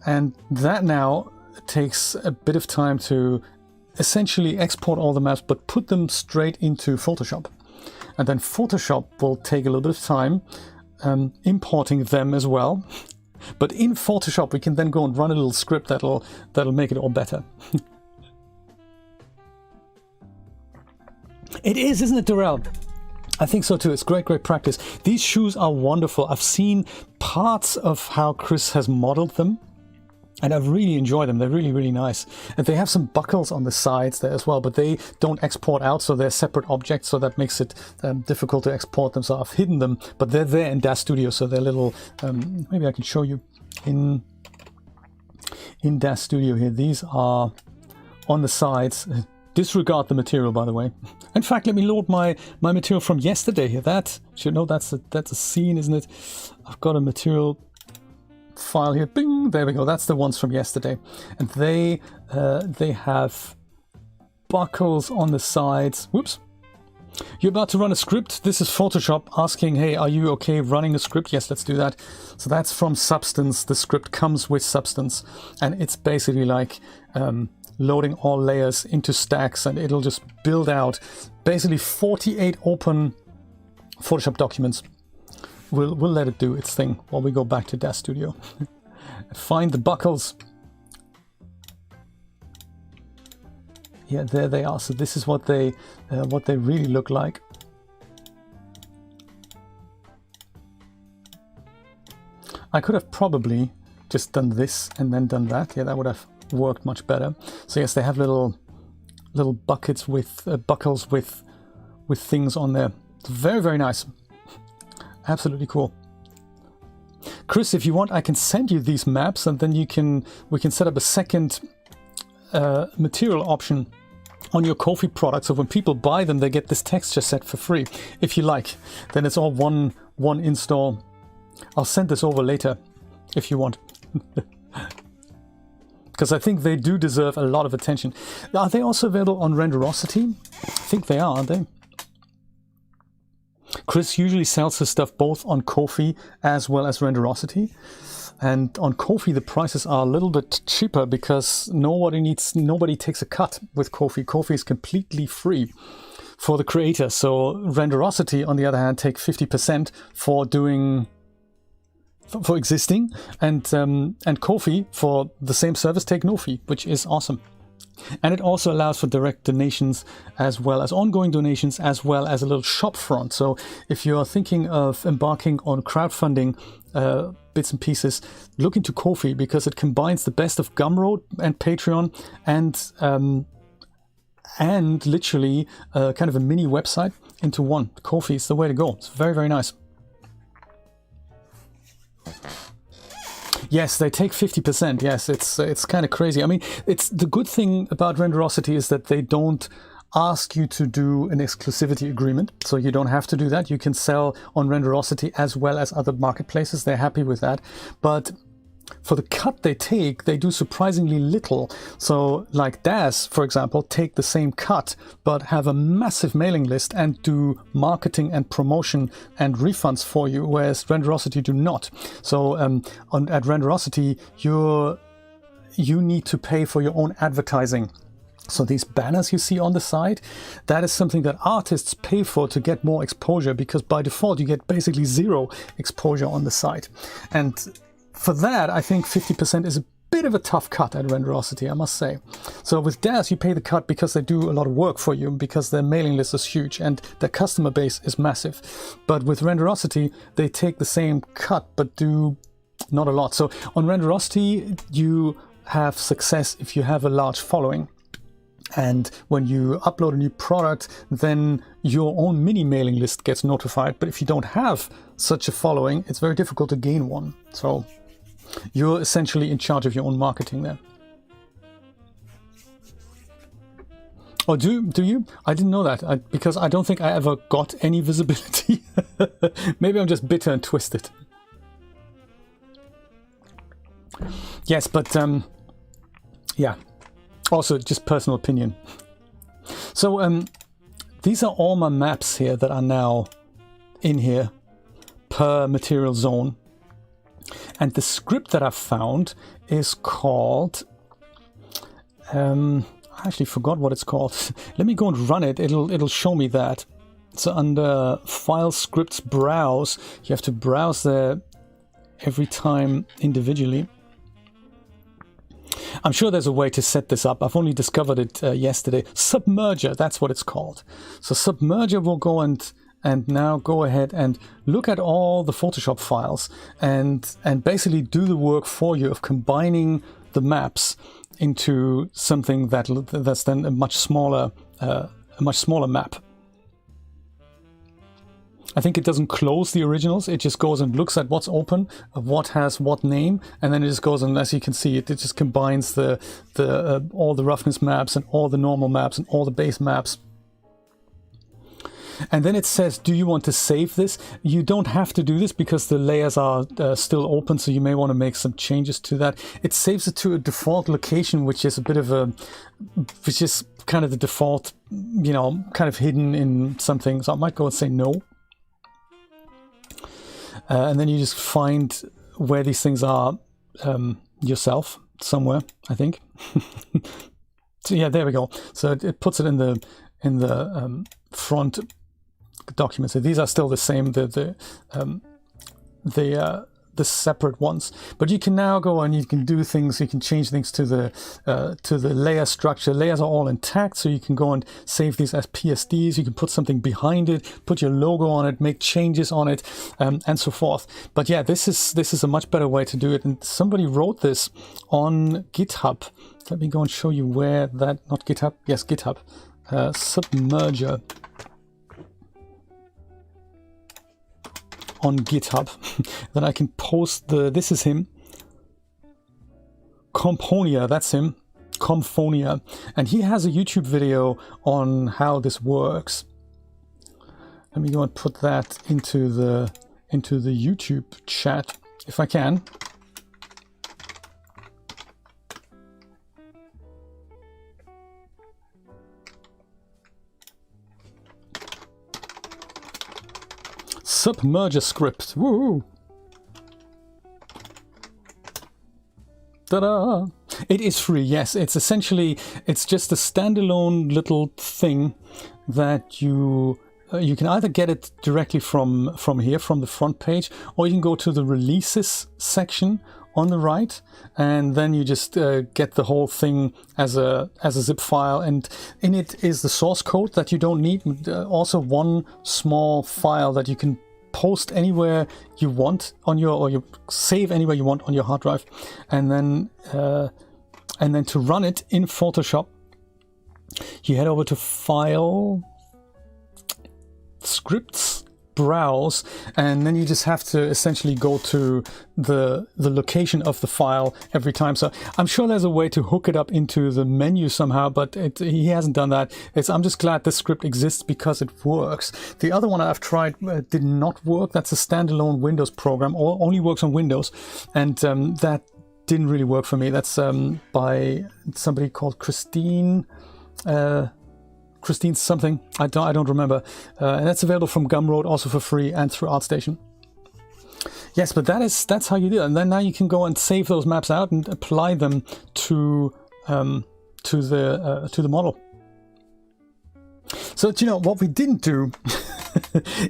And that now takes a bit of time to essentially export all the maps, but put them straight into Photoshop. And then Photoshop will take a little bit of time importing them as well. But in Photoshop, we can then go and run a little script that'll make it all better. It is, isn't it, Darrell? I think so too. It's great practice. These shoes are wonderful. I've seen parts of how Chris has modeled them, and I've really enjoyed them. They're really nice. And they have some buckles on the sides there as well, but they don't export out, so they're separate objects, so that makes it difficult to export them. So I've hidden them, but they're there in DAZ Studio, so they're little... maybe I can show you in DAZ Studio here. These are on the sides. Disregard the material, by the way. In fact, let me load my material from yesterday here. That should know that's a scene, isn't it? I've got a material file here. Bing! There we go. That's the ones from yesterday, and they have buckles on the sides. Whoops! You're about to run a script. This is Photoshop asking, hey, are you okay running a script? Yes, let's do that. So that's from Substance. The script comes with Substance, and it's basically like loading all layers into stacks, and it'll just build out basically 48 open Photoshop documents. We'll let it do its thing while we go back to DAZ Studio. Find the buckles. Yeah, there they are. So this is what they really look like. I could have probably just done this and then done that. Yeah, that would have worked much better. So yes, they have little buckets with buckles with things on there. It's very nice. Absolutely cool. Chris, if you want, I can send you these maps, and then we can set up a second material option on your Ko-fi product, so when people buy them, they get this texture set for free. If you like, then it's all one install. I'll send this over later if you want. Because I think they do deserve a lot of attention. Are they also available on Renderosity? I think they are, aren't they? Chris usually sells his stuff both on Ko-fi as well as Renderosity. And on Ko-fi, the prices are a little bit cheaper because nobody takes a cut with Ko-fi. Ko-fi is completely free for the creator. So Renderosity, on the other hand, take 50% for existing, and Ko-fi for the same service take no fee, which is awesome. And it also allows for direct donations as well as ongoing donations, as well as a little shop front. So if you're thinking of embarking on crowdfunding bits and pieces, look into Ko-fi, because it combines the best of Gumroad and Patreon and literally kind of a mini website into one. Ko-fi is the way to go. It's very nice. Yes, they take 50%. Yes, it's kind of crazy. I mean, it's the good thing about Renderosity is that they don't ask you to do an exclusivity agreement, so you don't have to do that. You can sell on Renderosity as well as other marketplaces. They're happy with that. But for the cut they take, they do surprisingly little. So like DAZ, for example, take the same cut, but have a massive mailing list and do marketing and promotion and refunds for you, whereas Renderosity do not. So at Renderosity, you need to pay for your own advertising. So these banners you see on the side, that is something that artists pay for to get more exposure, because by default you get basically zero exposure on the site. And for that, I think 50% is a bit of a tough cut at Renderosity, I must say. So with DAZ, you pay the cut because they do a lot of work for you, because their mailing list is huge and their customer base is massive. But with Renderosity, they take the same cut but do not a lot. So on Renderosity, you have success if you have a large following. And when you upload a new product, then your own mini mailing list gets notified. But if you don't have such a following, it's very difficult to gain one. So you're essentially in charge of your own marketing there. Oh, do you? I didn't know that, because I don't think I ever got any visibility. Maybe I'm just bitter and twisted. Yes, but yeah. Also, just personal opinion. So these are all my maps here that are now in here per material zone. And the script that I found is called... I actually forgot what it's called. Let me go and run it. It'll show me that. So under File Scripts Browse, you have to browse there every time individually. I'm sure there's a way to set this up. I've only discovered it yesterday. Submerger, that's what it's called. So Submerger will go and now go ahead and look at all the Photoshop files and basically do the work for you of combining the maps into something that's then a much smaller map. I think it doesn't close the originals. It just goes and looks at what's open, what has what name, and then it just goes and, as you can see, it just combines all the roughness maps and all the normal maps and all the base maps. And then it says, do you want to save this? You don't have to do this because the layers are still open, so you may want to make some changes to that. It saves it to a default location, which is which is kind of the default, kind of hidden in something. So I might go and say no. And then you just find where these things are yourself somewhere, I think. So yeah, there we go. So it puts it in the front document. So these are still the same, the separate ones, but you can now go and you can do things. You can change things to the layer structure. Layers are all intact, so you can go and save these as PSDs. You can put something behind it, put your logo on it, make changes on it, and so forth. But yeah, this is a much better way to do it. And somebody wrote this on GitHub. Let me go and show you where that. Not GitHub. Yes, GitHub. Submerger. On GitHub. Then I can post this is him. Componia, that's him. Comphonia. And he has a YouTube video on how this works. Let me go and put that into the YouTube chat if I can. Submerger script. Woo! Ta-da! It is free, yes. It's just a standalone little thing that you can either get it directly from here, from the front page, or you can go to the releases section on the right, and then you just get the whole thing as a zip file, and in it is the source code that you don't need. Also one small file that you can post anywhere you want on or you save anywhere you want on your hard drive, and then to run it in Photoshop, you head over to File, Scripts, Browse, and then you just have to essentially go to the location of the file every time. So I'm sure there's a way to hook it up into the menu somehow, but he hasn't done that. I'm just glad this script exists because it works. The other one I've tried did not work. That's a standalone Windows program, or only works on Windows, and that didn't really work for me. That's by somebody called Christine something. I don't remember. And that's available from Gumroad, also for free, and through ArtStation. Yes, but that's how you do it. And then now you can go and save those maps out and apply them to the model. So, you know, what we didn't do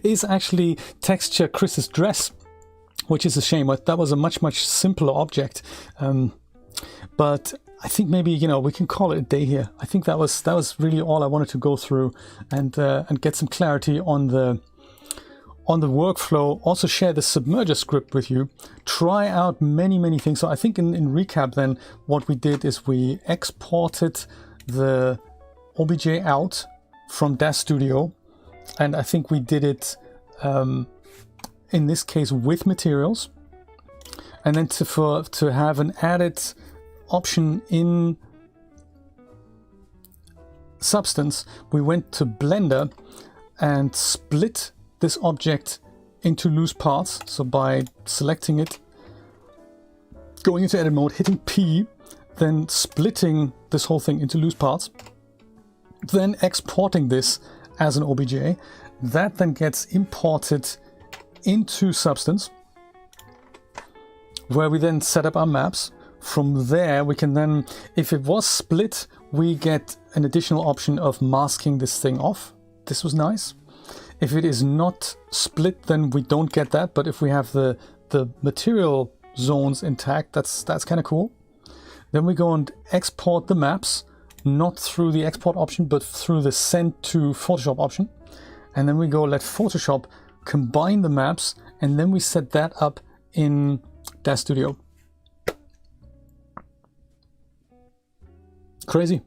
is actually texture Chris's dress, which is a shame. That was a much simpler object. But I think maybe, you know, we can call it a day here. I think that was really all I wanted to go through and get some clarity on the workflow. Also share the submerger script with you. Try out many things. So I think in recap then, what we did is we exported the OBJ out from DAZ Studio, and I think we did it in this case with materials, and then to have an added option in Substance, we went to Blender and split this object into loose parts. So by selecting it, going into edit mode, hitting P, then splitting this whole thing into loose parts, then exporting this as an OBJ. That then gets imported into Substance, where we then set up our maps. From there, we can then, if it was split, we get an additional option of masking this thing off. This was nice. If it is not split, then we don't get that. But if we have the material zones intact, that's kind of cool. Then we go and export the maps, not through the export option, but through the send to Photoshop option. And then we go let Photoshop combine the maps, and then we set that up in DAZ Studio. Crazy.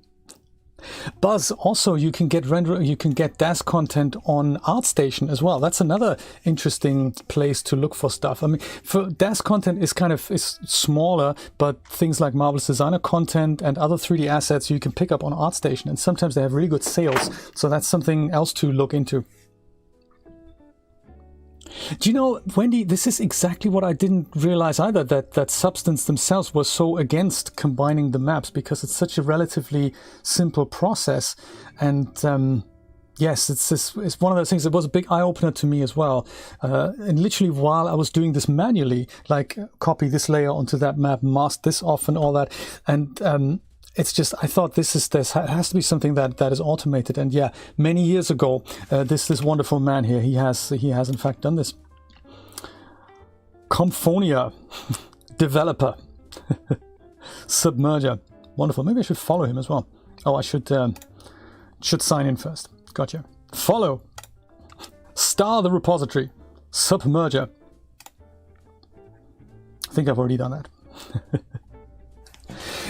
Buzz, also you can get DAZ content on ArtStation as well. That's another interesting place to look for stuff. I mean, for DAZ content is smaller, but things like Marvelous Designer content and other 3D assets you can pick up on ArtStation, and sometimes they have really good sales. So that's something else to look into. Do you know, Wendy, this is exactly what I didn't realize either, that Substance themselves was so against combining the maps, because it's such a relatively simple process. And yes, it's one of those things that was a big eye-opener to me as well. And literally while I was doing this manually, like copy this layer onto that map, mask this off and all that. And it's just, I thought this has to be something that is automated. And yeah, many years ago, this wonderful man here, he has in fact done this. Comphonia, developer, Submerger, wonderful. Maybe I should follow him as well. Oh, I should sign in first. Gotcha. Follow, star the repository, Submerger. I think I've already done that.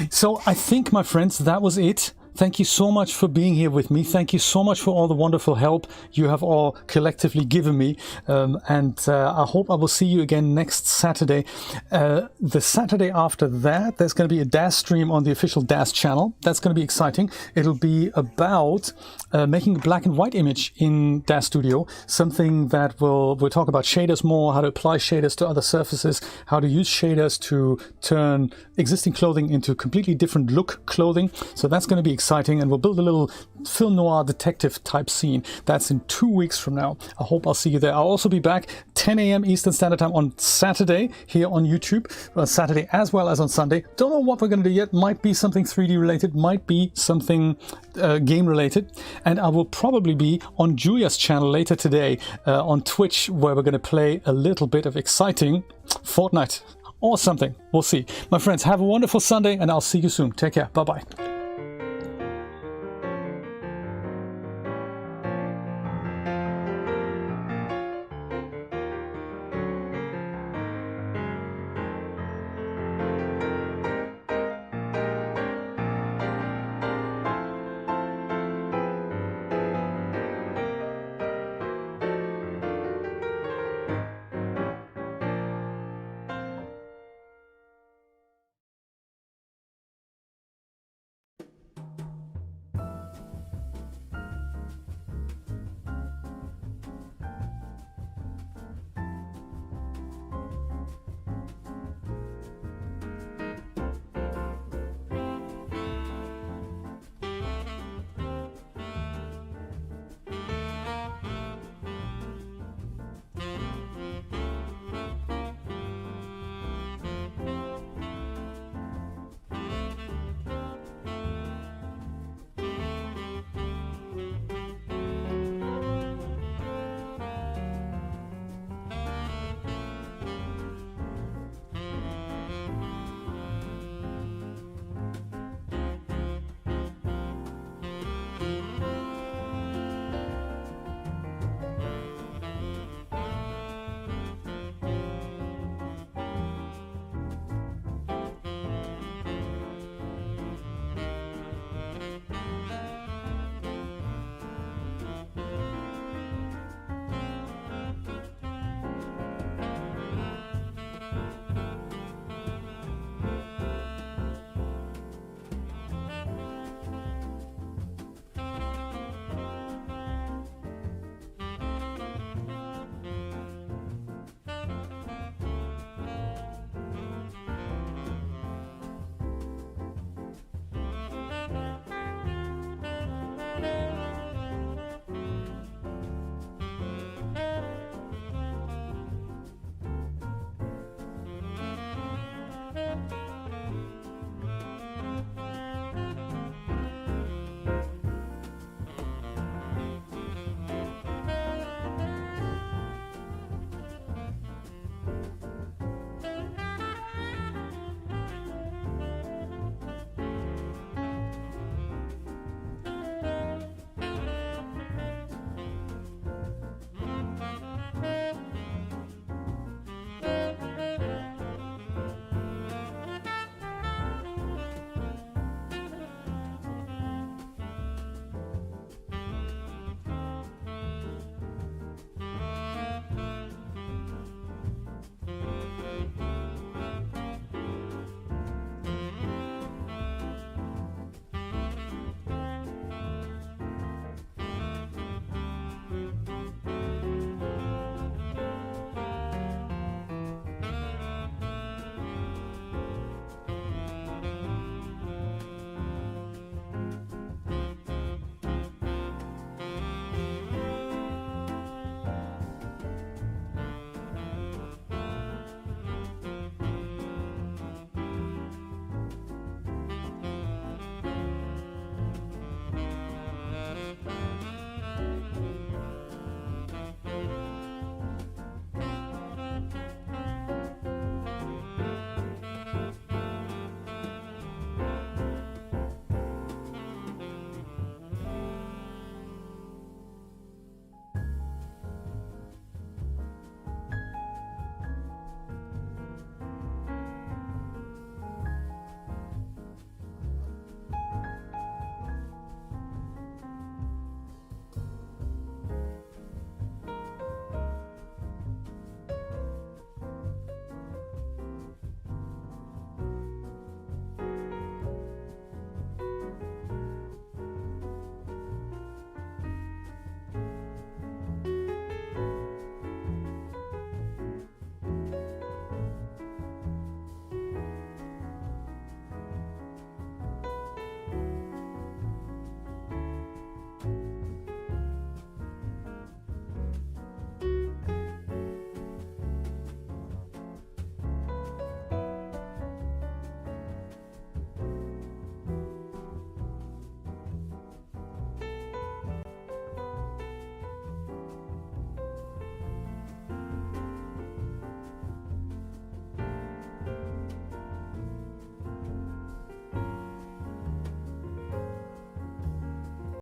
So I think, my friends, that was it. Thank you so much for being here with me. Thank you so much for all the wonderful help you have all collectively given me. And I hope I will see you again next Saturday. The Saturday after that, there's going to be a DAZ stream on the official DAZ channel. That's going to be exciting. It'll be about making a black and white image in DAZ Studio, something that we'll talk about shaders more, how to apply shaders to other surfaces, how to use shaders to turn existing clothing into completely different look clothing. So that's going to be exciting, and we'll build a little film noir detective type scene. That's in 2 weeks from now. I hope I'll see you there. I'll also be back 10 a.m. Eastern Standard Time on Saturday here on YouTube, on Saturday as well as on Sunday. Don't know what we're going to do yet. Might be something 3D related, might be something game related. And I will probably be on Julia's channel later today on Twitch, where we're going to play a little bit of exciting Fortnite or something. We'll see. My friends, have a wonderful Sunday, and I'll see you soon. Take care. Bye-bye.